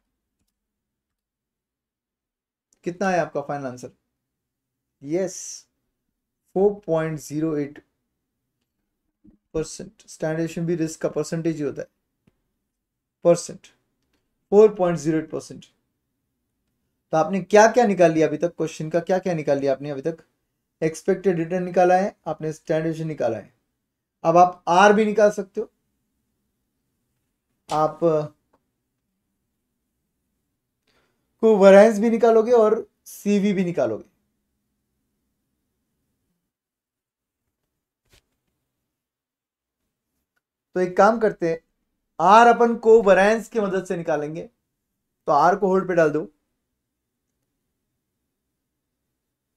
Speaker 1: कितना है आपका फाइनल आंसर? यस, 4.08%। स्टैंडर्ड भी रिस्क का परसेंटेज ही होता है, परसेंट 4.08%। तो आपने क्या क्या निकाल लिया अभी तक? क्वेश्चन का क्या क्या निकाल लिया आपने अभी तक? एक्सपेक्टेड रिटर्न निकाला है आपने, स्टैंडर्ड निकाला है। अब आप आर भी निकाल सकते हो, आप को वैरिएंस भी निकालोगे और सीवी भी निकालोगे। तो एक काम करते हैं, आर अपन को वैरिएंस की मदद से निकालेंगे। तो आर को होल्ड पे डाल दो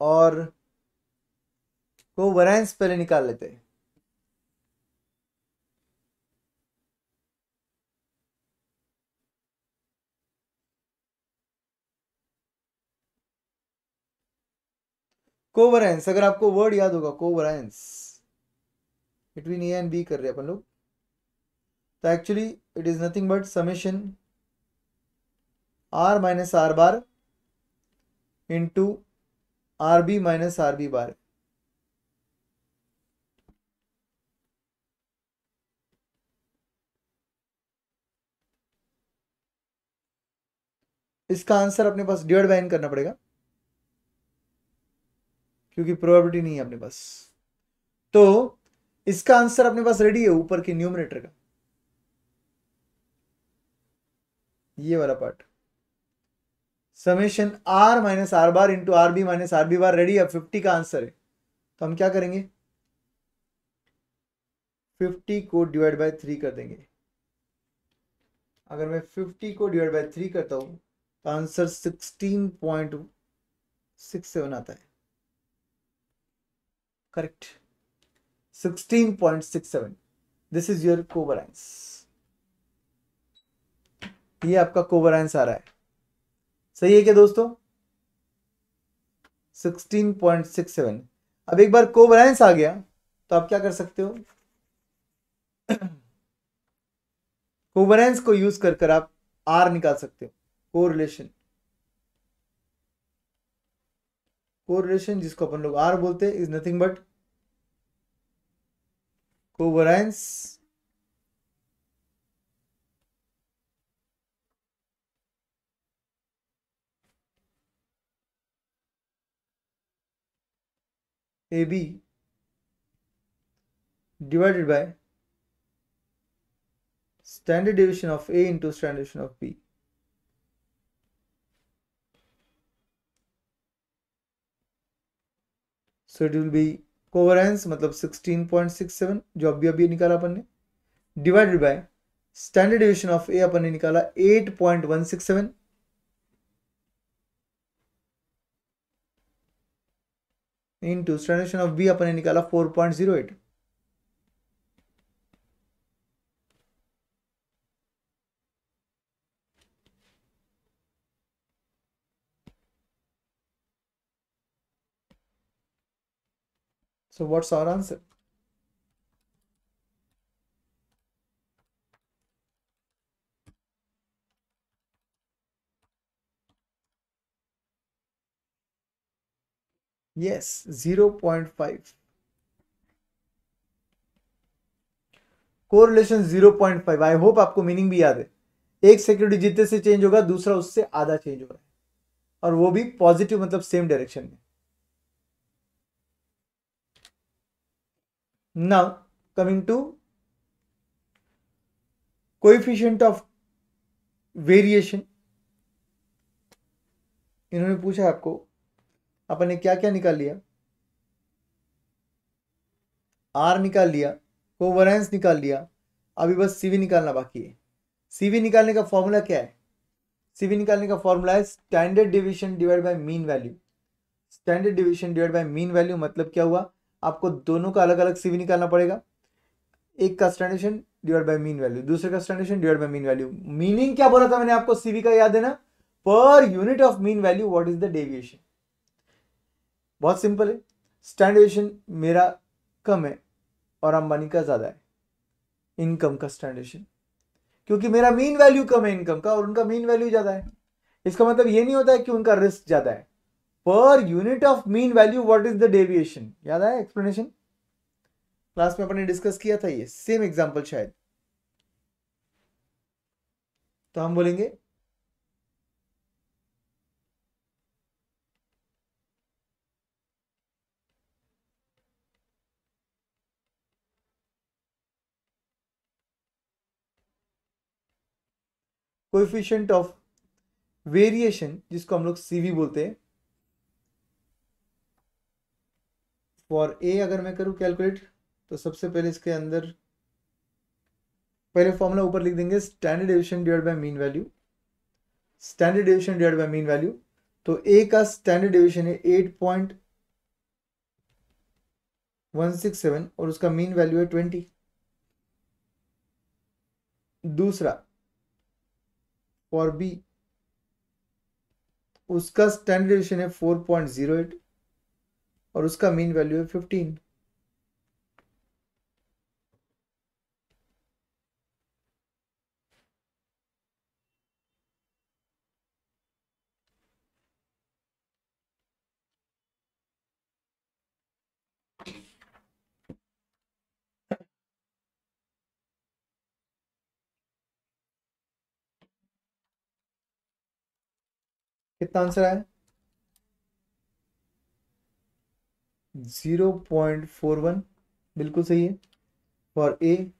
Speaker 1: और को वैरिएंस पहले निकाल लेते हैं। कोवरेंस, अगर आपको वर्ड याद होगा covariance, between A and B कर रहे हैं अपन लोग। तो actually it is nothing but summation R minus R bar into R B minus R B bar. इसका आंसर अपने पास डिवाइड बाय n करना पड़ेगा, क्योंकि प्रोबेबिलिटी नहीं है अपने पास। तो इसका आंसर अपने पास रेडी है ऊपर के न्यूमरेटर का, ये वाला part. Summation R minus R bar into R B minus R B bar ready है, 50 का आंसर है। तो हम क्या करेंगे, 50 को डिवाइड बाय 3 कर देंगे। अगर मैं 50 को डिवाइड बाय 3 करता हूं तो आंसर 16.67 आता है। Correct, 16.67। This is your covariance. ये आपका कोवरेंस आ रहा है, सही है क्या दोस्तों? 16.67। अब एक बार कोवरेंस आ गया तो आप क्या कर सकते हो, कोवरेंस को यूज कर कर आप आर निकाल सकते हो। कोरिलेशन, कोरिलेशन जिसको अपन लोग आर बोलते हैं, is nothing but covariance A B divided by standard deviation of A into standard deviation of B. So it will be covariance मतलब 16.67 जो अभी निकाला अपन ने, divided by standard deviation of A अपन ने निकाला 8.167 into standard deviation of B अपन ने निकाला 4.08. So what's our answer? Yes, 0.5. Correlation 0.5. I hope आपको मीनिंग भी याद है. एक सिक्योरिटी जितने से चेंज होगा दूसरा उससे आधा चेंज होगा, और वो भी पॉजिटिव मतलब सेम डायरेक्शन में. Now coming to coefficient of variation. इन्होंने पूछा आपको, अपन ने क्या क्या निकाल लिया, आर निकाल लिया, कोवेरियंस निकाल लिया, अभी बस सीवी निकालना बाकी है. सीवी निकालने का फॉर्मूला क्या है? सीवी निकालने का फॉर्मूला है standard deviation divide by mean value. Standard deviation divide by mean value मतलब क्या हुआ, आपको दोनों का अलग अलग सीवी निकालना पड़ेगा. एक का standard deviation divide by mean value, दूसरे का standard deviation divide by mean value. Meaning क्या बोला था मैंने आपको सीवी का, याद है ना? पर unit of mean value what is the deviation. बहुत सिंपल है. स्टैंडर्ड डेविएशन मेरा कम है और अंबानी का ज्यादा है, इनकम का स्टैंडर्ड डेविएशन, क्योंकि मेरा मीन वैल्यू कम है इनकम का और उनका मीन वैल्यू ज्यादा है. इसका मतलब ये नहीं होता है कि उनका रिस्क ज्यादा है. Per unit of mean value what is the deviation. याद आया एक्सप्लेनेशन? क्लास में अपने डिस्कस किया था ये सेम एग्जांपल शायद. तो हम बोलेंगे कोएफिशिएंट ऑफ वेरिएशन, जिसको हम लोग सीवी बोलते हैं, फॉर ए अगर मैं करूं कैलकुलेट, तो सबसे पहले इसके अंदर पहले फॉर्मूला ऊपर लिख देंगे standard deviation divide by mean value. Standard deviation divide by mean value, तो ए का स्टैंडर्ड डेविएशन है 8.167 और उसका मीन वैल्यू है 20. दूसरा फॉर बी, उसका स्टैंडर्ड डेविएशन है 4.08 और उसका मीन वैल्यू है 15. कितना आंसर आया? 0.41. बिल्कुल सही है. फॉर ए,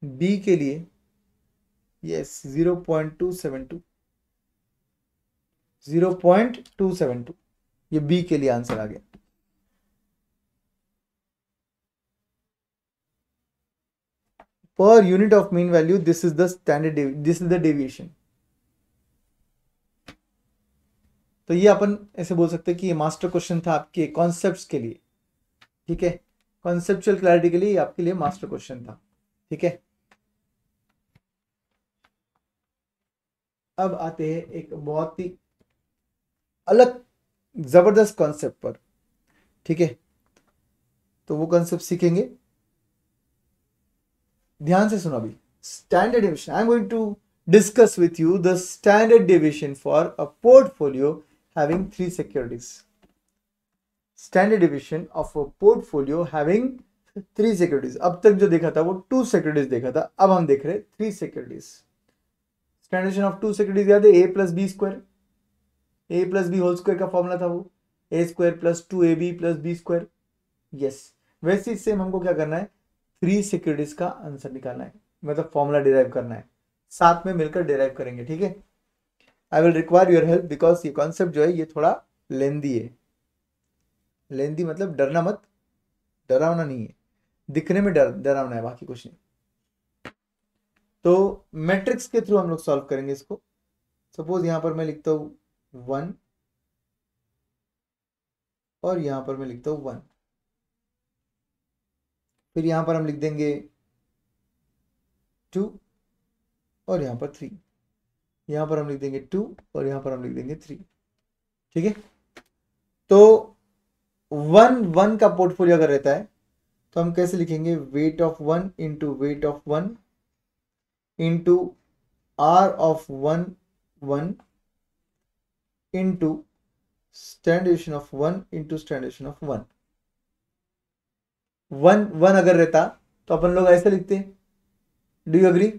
Speaker 1: बी के लिए यस 0.272. 0.272 ये बी के लिए आंसर आ गया. पर unit of mean value this is the standard, this is the deviation. तो ये अपन ऐसे बोल सकते हैं कि ये मास्टर क्वेश्चन था आपके कॉन्सेप्ट्स के लिए. ठीक है, कॉन्सेप्चुअल क्लैरिटी के लिए आपके लिए मास्टर क्वेश्चन था. ठीक है, अब आते हैं एक बहुत ही अलग जबरदस्त कॉन्सेप्ट पर. ठीक है, तो वो कॉन्सेप्ट सीखेंगे. ध्यान से सुनो अभी. Standard deviation, I am going to discuss with you the standard deviation for a portfolio having 3 securities. Standard deviation of a portfolio having 3 securities. अब तक जो देखा था वो 2 securities देखा था, अब हम देख रहे 3 securities. Standard deviation of 2 securities याद है, a plus b square. a plus b whole square का फॉर्मूला था वो. A square plus 2ab plus B square. Yes, वैसे ही सेम हमको क्या करना है, 3 सिक्योरिटीज का आंसर निकालना है, मतलब फॉर्मूला डिराइव करना है, साथ में मिलकर डिराइव करेंगे, ठीक है। I will require your help because ये कॉन्सेप्ट जो है ये थोड़ा लेंदी है। लेंदी मतलब डरना मत, डरावना नहीं है, दिखने में डरावना है, बाकी कुछ नहीं। तो मैट्रिक्स के थ्रू हम लोग सॉल्व करेंगे इसको। सपोज यहां पर मैं लिखता हूं 1 और यहां पर मैं लिखता हूं 1, फिर यहां पर हम लिख देंगे 2 और यहां पर 3, यहां पर हम लिख देंगे 2 और यहां पर हम लिख देंगे 3, ठीक है। तो 1 का पोर्टफोलियो अगर रहता है तो हम कैसे लिखेंगे, weight of 1 into weight of 1 into R of 1 1 into standard of 1 into standard of 1 1 1 अगर रहता तो अपन लोग ऐसे लिखते, do you agree?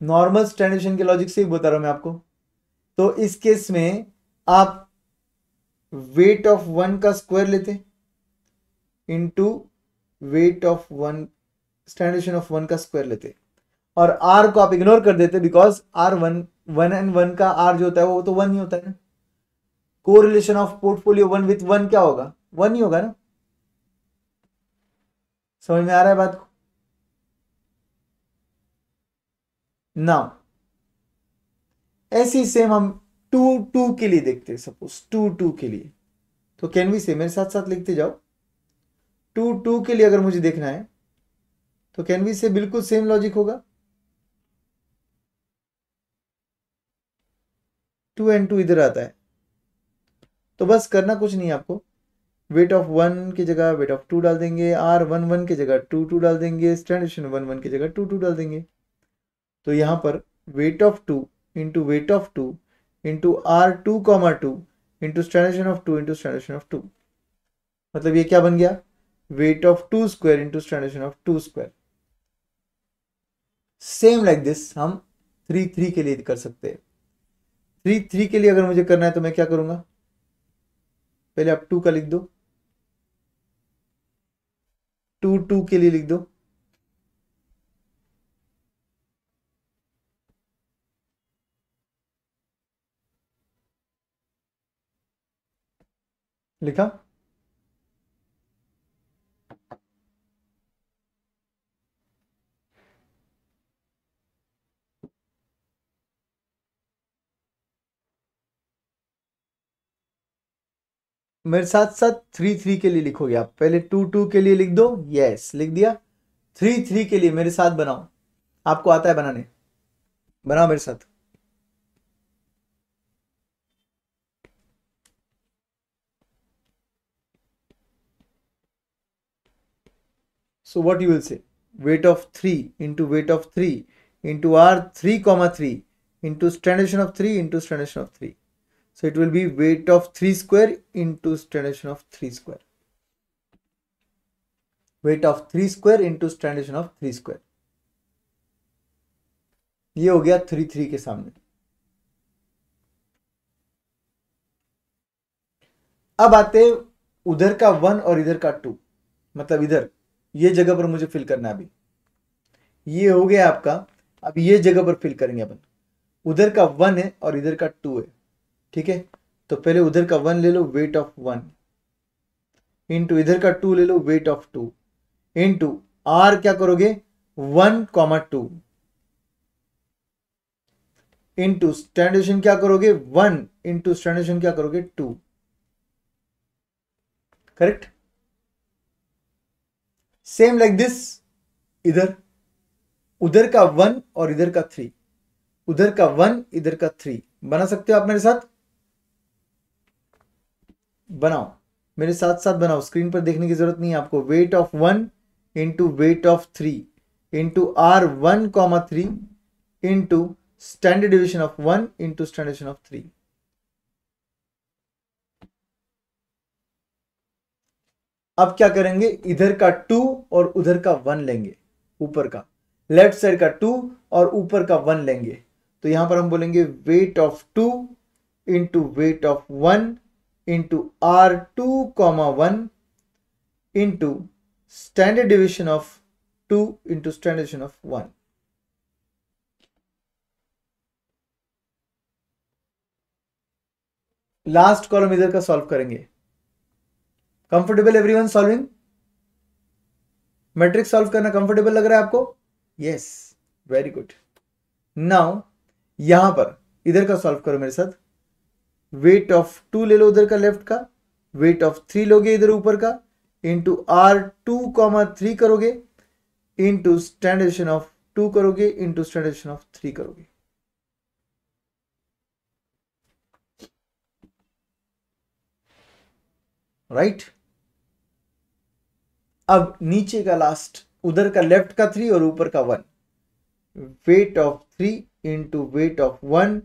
Speaker 1: Normal standard के लॉजिक से ही बता रहा हूं मैं आपको। तो इस केस में आप वेट ऑफ 1 का स्क्वायर लेते into weight of 1 standard of 1 का स्क्वायर लेते, और आर को आप इग्नोर कर देते बिकॉज आर 1 एंड 1 का आर जो होता है वो तो 1 ही होता है ना। कोरिलेशन ऑफ पोर्टफोलियो 1 विथ 1 क्या होगा, 1 ही होगा ना। समझ में आ रहा है बात को? नाउ ऐसी सेम हम 2 2 के लिए देखते हैं। सपोज 2 2 के लिए तो कैन वी से, मेरे साथ साथ लिखते जाओ, 2 2 के लिए अगर मुझे देखना है तो कैन वी से बिल्कुल सेम लॉजिक होगा, 2 एंड 2 इधर आता है। तो बस करना कुछ नहीं है आपको, वेट ऑफ 1 की जगह वेट ऑफ 2 डाल देंगे, आर 1 1 की जगह 2 2 डाल देंगे, स्टैंडर्ड 1 1 की जगह 2 2 डाल देंगे। तो यहां पर weight of 2 into weight of 2 into R 2 comma 2 into standard of 2 into standard of 2, मतलब ये क्या बन गया, weight of 2 square into standard of 2 square. Same like this हम 3 3 के लिए कर सकते हैं। 3 3 के लिए अगर मुझे करना है तो मैं क्या करूंगा, पहले आप 2 का लिख दो, 2 2 के लिए लिख दो, लिखा। मेरे साथ साथ 3 3 के लिए लिखोगे आप, पहले 2 2 के लिए लिख दो, यस लिख दिया। 3 3 के लिए मेरे साथ बनाओ, आपको आता है बनाने, बनाओ मेरे साथ। So what you will say, weight of 3 into weight of 3 into r 3 comma 3 into standardization of 3 into standardization of 3. So it will be weight of 3 square into standardization of 3 square. Weight of 3 square into standardization of 3 square. ये हो गया 3 3 के सामने। अब आते उधर का 1 और इधर का 2, मतलब इधर ये जगह पर मुझे फिल करना है। अभी ये हो गया आपका, अब ये जगह पर फिल करेंगे अपन। उधर का 1 है और इधर का 2 है, ठीक है। तो पहले उधर का 1 ले लो, वेट ऑफ 1 इंटू इधर का 2 ले लो, वेट ऑफ 2 इंटू आर क्या करोगे 1 कॉमा 2 इंटू स्टैंडर्ड क्या करोगे 1 इंटू स्टैंडर्ड क्या करोगे 2, करेक्ट। सेम लाइक दिस इधर, उधर का 1 और इधर का 3, उधर का 1 इधर का 3, बना सकते हो आप मेरे साथ, बनाओ मेरे साथ साथ बनाओ, स्क्रीन पर देखने की जरूरत नहीं है आपको। Weight of 1 into weight of 3 into R 1 comma 3 into standard division of 1 into standard division of 3। अब क्या करेंगे, इधर का 2 और उधर का 1 लेंगे, ऊपर का लेफ्ट साइड का 2 और ऊपर का 1 लेंगे। तो यहां पर हम बोलेंगे wait of 2 into weight of 1 into R2 comma 1 into standard deviation of 2 into standard deviation of 1. Last column इधर का सॉल्व करेंगे. Comfortable everyone solving? Matrix solve करना कंफर्टेबल लग रहा है आपको? Yes, very good. नाउ यहां पर इधर का सॉल्व करो मेरे साथ. वेट ऑफ 2 ले लो उधर का लेफ्ट का, वेट ऑफ 3 लोगे इधर ऊपर का, इंटू R2,3 करोगे, इंटू स्टैंडर्डेशन ऑफ 2 करोगे, इंटू स्टैंडर्डेशन ऑफ 3 करोगे. राइट. अब नीचे का लास्ट, उधर का लेफ्ट का 3 और ऊपर का 1, wait of 3 into weight of 1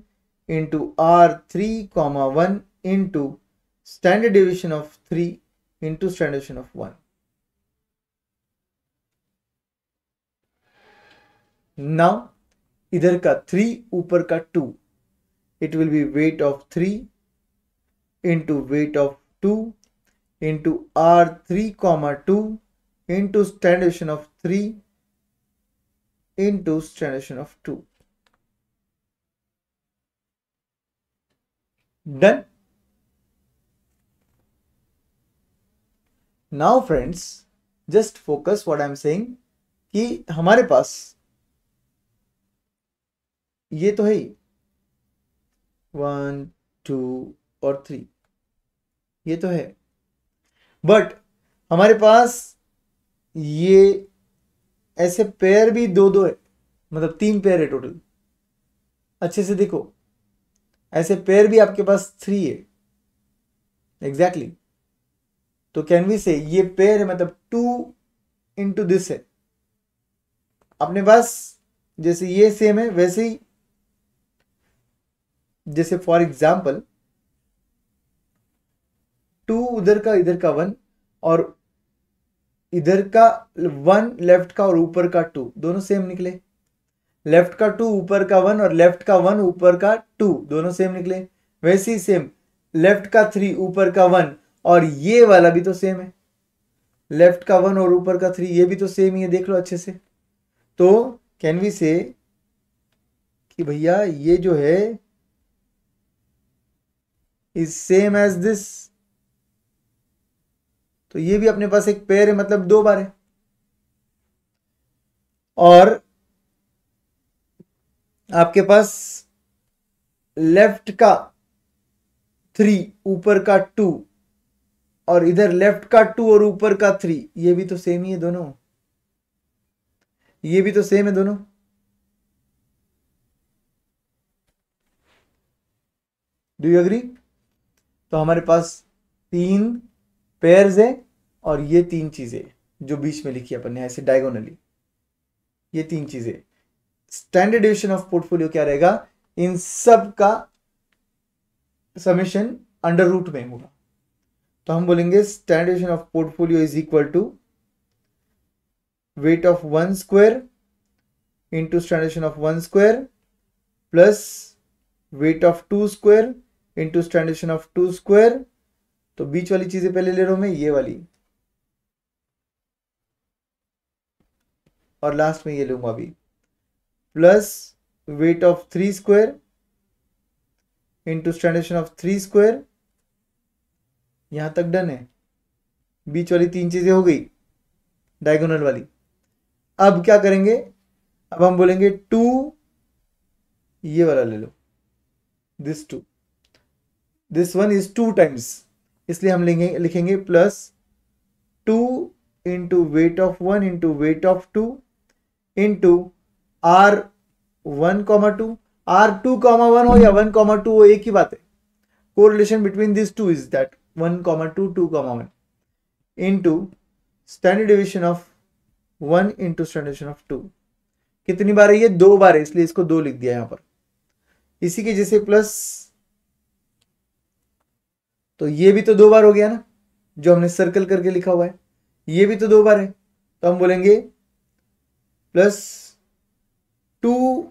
Speaker 1: into R3,1 into standard deviation of 3 into standard deviation of 1. Now इधर का 3 ऊपर का 2, it will be wait of 3 into weight of 2 into R3,2 into standard deviation of 3 into standard deviation of 2. Done. Now friends, just focus what I am saying कि हमारे पास ये तो है ही 1 2 और 3, ये तो है, बट हमारे पास ये ऐसे पेयर भी दो दो है, मतलब 3 पेयर है टोटल. अच्छे से देखो, ऐसे पेयर भी आपके पास 3 है एग्जैक्टली. तो कैन वी से ये पेयर है, मतलब 2 इंटू दिस है अपने पास. जैसे ये सेम है वैसे ही, जैसे फॉर एग्जाम्पल 2 उधर का इधर का 1 और इधर का 1 लेफ्ट का और ऊपर का 2 दोनों सेम निकले. लेफ्ट का 2 ऊपर का 1 और लेफ्ट का 1 ऊपर का 2 दोनों सेम निकले. वैसे ही सेम लेफ्ट का 3 ऊपर का 1 और ये वाला भी तो सेम है. लेफ्ट का 1 और ऊपर का 3 ये भी तो सेम ही है, देख लो अच्छे से. तो कैन वी से कि भैया ये जो है इज सेम एज दिस. तो ये भी अपने पास एक पेयर है, मतलब 2 बार है. और आपके पास लेफ्ट का 3 ऊपर का 2 और इधर लेफ्ट का 2 और ऊपर का 3 ये भी तो सेम ही है दोनों, ये भी तो सेम है दोनों. Do you agree? तो हमारे पास 3 पेयर्स है और ये 3 चीजें जो बीच में लिखी अपन ने ऐसे डायगोनली, ये 3 चीजें. स्टैंडर्ड डेविएशन ऑफ पोर्टफोलियो क्या रहेगा? इन सब का समेशन अंडर रूट में होगा. तो हम बोलेंगे standard deviation of portfolio is equal to weight of 1 square into standard deviation of 1 square plus weight of 2 square into standard deviation of 2 square. तो बीच वाली चीजें पहले ले रहा हूं मैं, ये वाली, और लास्ट में ये लूंगा अभी, plus weight of 3 square into standard of 3 square. यहां तक डन है. बीच वाली 3 चीजें हो गई डायगोनल वाली. अब क्या करेंगे? अब हम बोलेंगे 2, ये वाला ले लो, दिस 2, दिस 1 इज 2 टाइम्स, इसलिए हम लिखेंगे plus 2 into weight of 1 into weight of 2 into R1,2. R2,1 हो या 1,2 हो एक ही बात है. Correlation between this 2 is that 1,2 2,1 into standard deviation of 1 into standard deviation of 2. कितनी बार है ये? 2 बार है, इसलिए इसको 2 लिख दिया यहां पर. इसी के जैसे प्लस, तो ये भी तो 2 बार हो गया ना, जो हमने सर्कल करके लिखा हुआ है. ये भी तो 2 बार है, तो हम बोलेंगे plus 2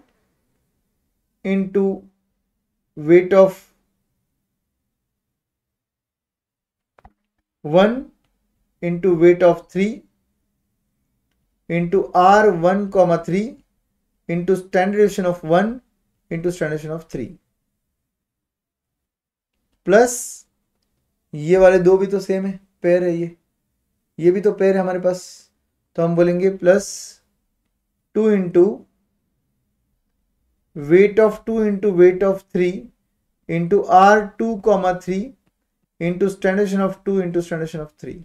Speaker 1: into weight of 1 into weight of 3 into R1,3 into standard deviation of 1 into standard deviation of 3 plus ये वाले दो भी तो सेम है, पेयर है, ये भी तो पेयर है हमारे पास, तो हम बोलेंगे plus 2 into weight of 2 into weight of 3 into R2,3 into standard of 2 into standard of 3।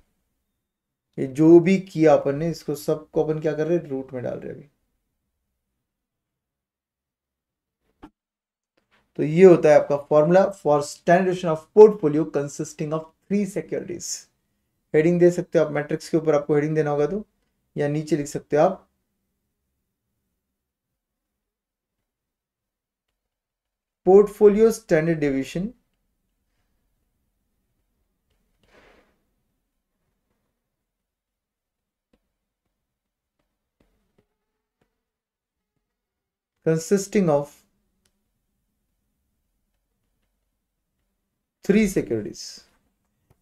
Speaker 1: ये जो भी किया अपन ने, इसको सबको अपन क्या कर रहे हैं, रूट में डाल रहे हैं अभी। तो ये होता है आपका formula for standard of portfolio consisting of 3 securities. Heading दे सकते हो आप, मैट्रिक्स के ऊपर आपको हेडिंग देना होगा तो, या नीचे लिख सकते हो आप portfolio standard deviation consisting of 3 securities.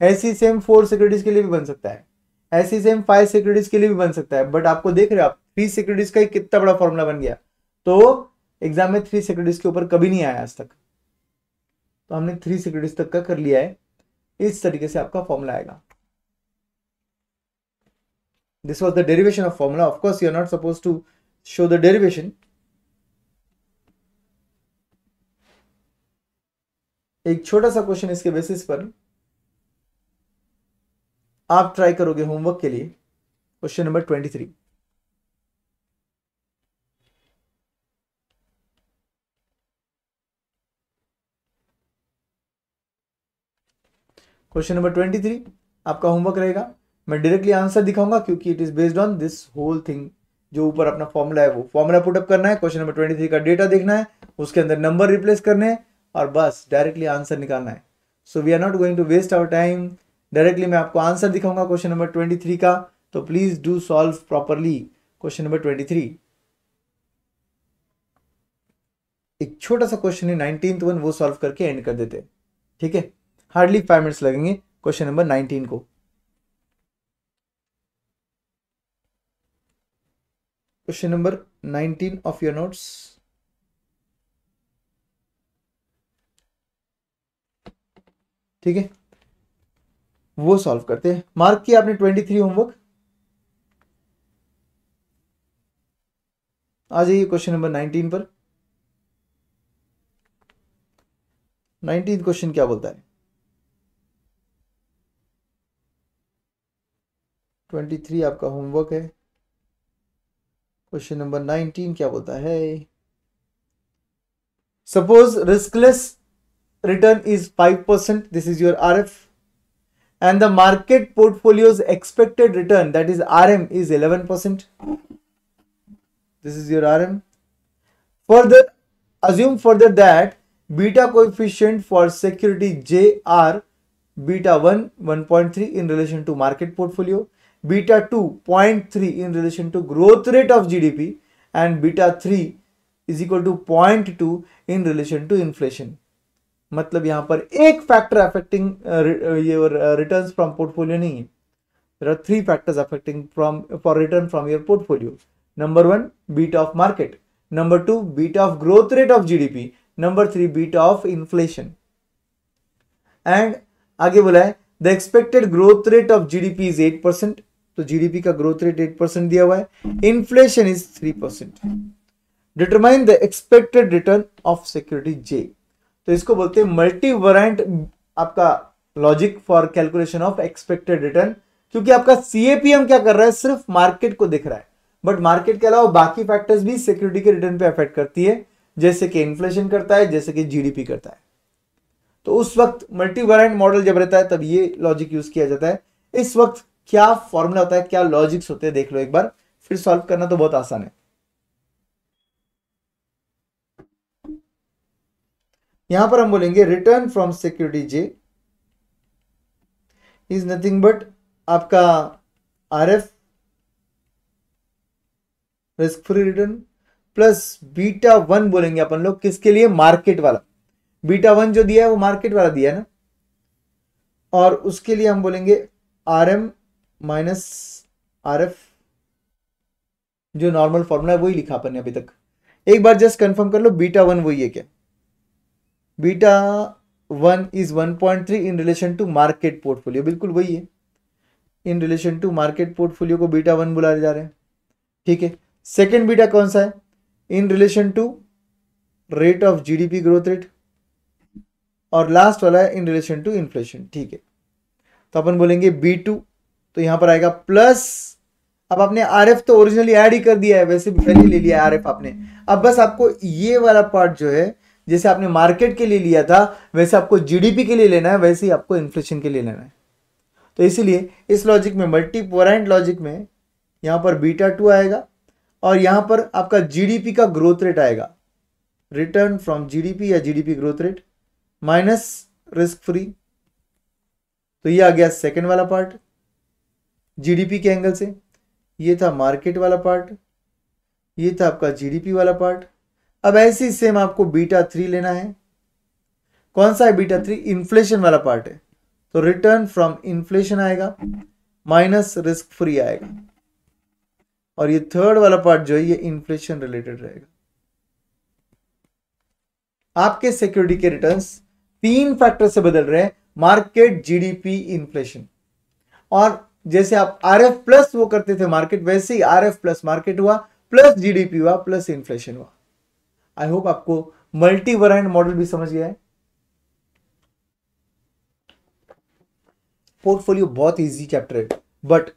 Speaker 1: ऐसी सेम 4 सिक्योरिटीज के लिए भी बन सकता है, ऐसी सेम 5 सिक्योरिटीज के लिए भी बन सकता है, बट आपको देख रहे हो आप 3 सिक्योरिटीज का कितना बड़ा फॉर्मूला बन गया। तो एग्जाम में 3 सिक्योरिटीज के ऊपर कभी नहीं आया आज तक, तो हमने 3 सिक्योरिटीज तक का कर लिया है। इस तरीके से आपका फॉर्मूला आएगा। This was the derivation of formula. Of course you are not suppose to show the derivation. एक छोटा सा क्वेश्चन इसके बेसिस पर आप ट्राई करोगे होमवर्क के लिए। Question number 23। क्वेश्चन नंबर 23 आपका होमवर्क रहेगा। मैं डायरेक्टली आंसर दिखाऊंगा क्योंकि it is based on this whole thing. जो ऊपर अपना फॉर्मूला है वो फॉर्मूला पुटअप करना है, क्वेश्चन नंबर 23 का डेटा देखना है, उसके अंदर नंबर रिप्लेस करने हैं और बस डायरेक्टली आंसर निकालना है। So we are not going to waste our time. Directly मैं आपको आंसर दिखाऊंगा क्वेश्चन नंबर 23 का, तो please do solve properly question number 23। एक छोटा सा क्वेश्चन है 19th वन, वो सॉल्व करके एंड कर देते हैं, ठीक है। हार्डली 5 मिनट्स लगेंगे क्वेश्चन नंबर 19 को। Question number 19 of your notes, ठीक है, वो सॉल्व करते हैं। मार्क किया आपने 23 होमवर्क। आ जाइए क्वेश्चन नंबर 19 पर। 19 क्वेश्चन क्या बोलता है? 23 आपका होमवर्क है। क्वेश्चन नंबर 19 क्या बोलता है? Suppose riskless return is 5%, this is your RF, and the market portfolio's expected return, that is RM, is 11%. This is your RM. Further, assume further that beta coefficient for security J are beta 1 1.3 in relation to market portfolio, beta 2 0.3 in relation to growth rate of GDP, and beta 3 is equal to 0.2 in relation to inflation. मतलब यहां पर एक factor affecting returns from portfolio नहीं है। There are 3 factors affecting for return from your portfolio. Number 1 beta of market, number 2 beta of growth rate of GDP, number 3 beta of inflation. And आगे बोला है the expected growth rate of GDP is 8%, तो GDP का growth rate 8% दिया हुआ है, inflation is 3%। Determine the expected return of security J. तो इसको बोलते हैं मल्टी वैरिएंट आपका logic for calculation of expected return, क्योंकि आपका सीएपीएम क्या कर रहा है, सिर्फ मार्केट को दिख रहा है, बट मार्केट के अलावा बाकी फैक्टर्स भी सिक्योरिटी के रिटर्न पे अफेक्ट करती है, जैसे कि इन्फ्लेशन करता है, जैसे कि जीडीपी करता है। तो उस वक्त मल्टी वैरिएंट मॉडल जब रहता है तब ये लॉजिक यूज किया जाता है। इस वक्त क्या फॉर्मूला होता है, क्या लॉजिक्स होते हैं, देख लो एक बार, फिर सॉल्व करना तो बहुत आसान है। यहां पर हम बोलेंगे return from security J is nothing but आपका RF risk free return plus beta 1 बोलेंगे अपन लोग, किसके लिए, मार्केट वाला। बीटा 1 जो दिया है वो मार्केट वाला दिया है ना, और उसके लिए हम बोलेंगे RM माइनस RF, जो नॉर्मल फॉर्मूला है वही लिखा अपन ने अभी तक। एक बार जस्ट कंफर्म कर लो बीटा 1 वही है क्या? Beta 1 is 1.3 in relation to market portfolio, बिल्कुल वही है। In relation to market portfolio को बीटा 1 बुलाए जा रहे हैं, ठीक है। सेकेंड बीटा कौन सा है? In relation to rate of GDP growth rate, और लास्ट वाला है इन रिलेशन टू इन्फ्लेशन, ठीक है। तो अपन बोलेंगे B2, तो यहां पर आएगा प्लस, अब आपने RF तो ओरिजिनली ऐड ही कर दिया है, वैसे भी पहले ले लिया है RF आपने। अब बस आपको ये वाला पार्ट जो है, जैसे आपने मार्केट के लिए लिया था वैसे आपको जीडीपी के लिए लेना है, वैसे ही आपको इन्फ्लेशन के लिए लेना है। तो इसीलिए इस लॉजिक में, मल्टीपोरेंट लॉजिक में, यहां पर बीटा 2 आएगा और यहां पर आपका जीडीपी का ग्रोथ रेट आएगा, रिटर्न फ्रॉम जीडीपी या GDP growth rate minus risk free. तो ये आ गया सेकंड वाला पार्ट जीडीपी के एंगल से। ये था मार्केट वाला पार्ट, ये था आपका जीडीपी वाला पार्ट। अब ऐसे ही सेम आपको बीटा 3 लेना है। कौन सा है बीटा 3? इन्फ्लेशन वाला पार्ट है, तो रिटर्न फ्रॉम इन्फ्लेशन आएगा माइनस रिस्क फ्री आएगा। और ये थर्ड वाला पार्ट जो है ये इन्फ्लेशन रिलेटेड रहेगा। आपके सिक्योरिटी के रिटर्न्स 3 फैक्टर से बदल रहे हैं, मार्केट, जीडीपी, इन्फ्लेशन। और जैसे आप RF प्लस वो करते थे मार्केट, वैसे ही RF प्लस मार्केट हुआ, प्लस जीडीपी हुआ, प्लस इन्फ्लेशन हुआ। आई होप आपको मल्टी वेरिएंट मॉडल भी समझ गया है। पोर्टफोलियो बहुत इजी चैप्टर है, बट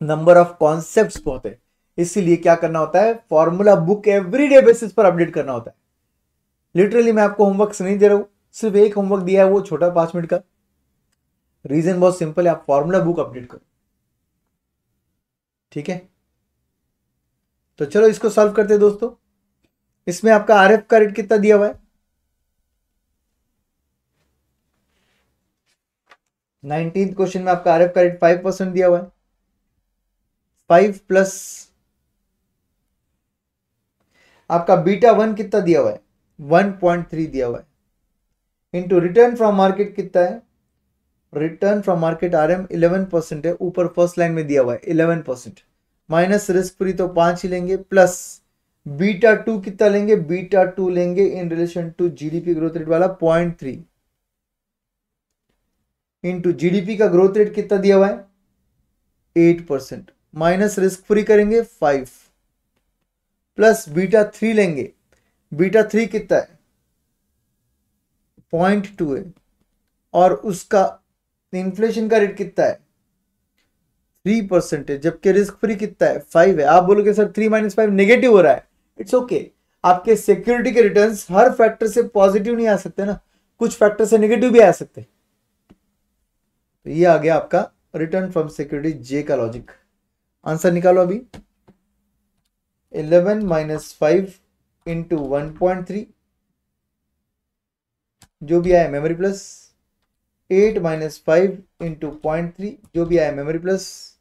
Speaker 1: नंबर ऑफ कॉन्सेप्ट्स बहुत है, इसीलिए क्या करना होता है, फॉर्मूला बुक एवरीडे बेसिस पर अपडेट करना होता है। लिटरली मैं आपको होमवर्क नहीं दे रहा हूं, सिर्फ एक होमवर्क दिया है, वो छोटा 5 मिनट का। रीजन बहुत सिंपल है, आप फॉर्मूला बुक अपडेट करो, ठीक है। तो चलो इसको सॉल्व करते हैं दोस्तों। इसमें आपका RF का रेट कितना दिया हुआ है? 19th क्वेश्चन में आपका RF का रेट 5% दिया हुआ है। 5 प्लस आपका बीटा 1 कितना दिया हुआ है? 1.3 दिया हुआ है, इंटू रिटर्न फ्रॉम मार्केट कितना है? रिटर्न फ्रॉम मार्केट RM 11% है, ऊपर फर्स्ट लाइन में दिया हुआ है 11%, माइनस रिस्क फ्री तो 5 ही लेंगे, प्लस बीटा 2 कितना लेंगे? बीटा 2 लेंगे in relation to GDP growth rate वाला 0.3, इंटू जीडीपी का ग्रोथ रेट कितना दिया हुआ है? 8%, माइनस रिस्क फ्री करेंगे 5, प्लस बीटा 3 लेंगे। बीटा 3 कितना है? 0.2 है, और उसका इन्फ्लेशन का रेट कितना है? 3% है, जबकि रिस्क फ्री कितना है? 5 है। आप बोलोगे सर 3 - 5 नेगेटिव हो रहा है, इट्स ओके। आपके सिक्योरिटी के रिटर्न्स हर फैक्टर से पॉजिटिव नहीं आ सकते ना, कुछ फैक्टर से नेगेटिव भी आ सकते। तो ये आ गया आपका रिटर्न फ्रॉम सिक्योरिटी जे का लॉजिक। आंसर निकालो अभी। 11 - 5 इंटू 1.3, जो भी आया मेमोरी प्लस, 8 - 5 इंटू 0.3, जो भी आया मेमोरी प्लस,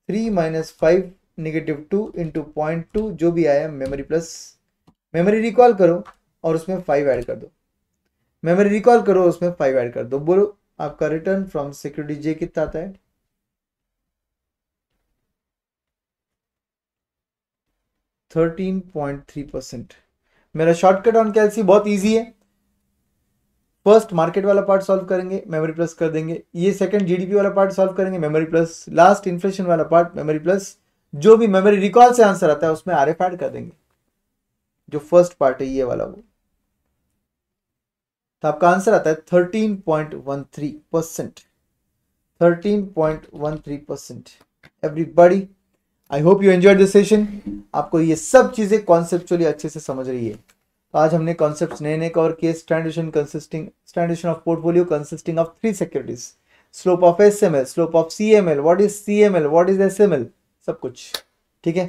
Speaker 1: 3 - 5 -2 इंटू 0.2, जो भी आया मेमोरी प्लस। मेमोरी रिकॉल करो और उसमें 5 ऐड कर दो, मेमोरी रिकॉल करो उसमें 5 ऐड कर दो। बोलो आपका रिटर्न फ्रॉम सिक्योरिटी जे कितना आता है? 13.3%। मेरा शॉर्टकट ऑन कैलसी बहुत इजी है। फर्स्ट मार्केट वाला पार्ट सॉल्व करेंगे, मेमोरी प्लस कर देंगे। ये सेकंड जीडीपी वाला पार्ट सॉल्व करेंगे, मेमोरी प्लस। लास्ट इन्फ्लेशन वाला पार्ट मेमोरी प्लस। जो भी मेमोरी रिकॉल से आंसर आता है उसमें RF ऐड कर देंगे, जो फर्स्ट पार्ट है ये वाला वो। तो आपका आंसर आता है 13.13%। 13.13%। Everybody, I hope you enjoyed this session. आपको ये सब चीजें कॉन्सेप्चुअली अच्छे से समझ रही है। तो आज हमने कॉन्सेप्ट्स नए कवर किए। Standardization of portfolio consisting of 3 securities, slope of SML, slope of CML, what is CML, what is SML, सब कुछ, ठीक है।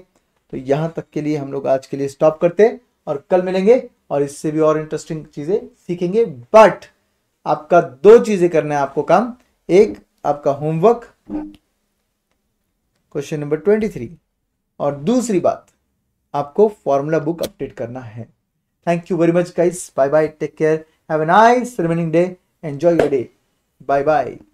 Speaker 1: तो यहां तक के लिए हम लोग आज के लिए स्टॉप करते हैं और कल मिलेंगे और इससे भी और इंटरेस्टिंग चीजें सीखेंगे। बट आपका 2 चीजें करना है आपको काम। एक आपका होमवर्क क्वेश्चन नंबर 23, और दूसरी बात आपको फॉर्मूला बुक अपडेट करना है। Thank you very much guys. Bye bye. Take care. Have a nice remaining day. Enjoy your day. Bye bye.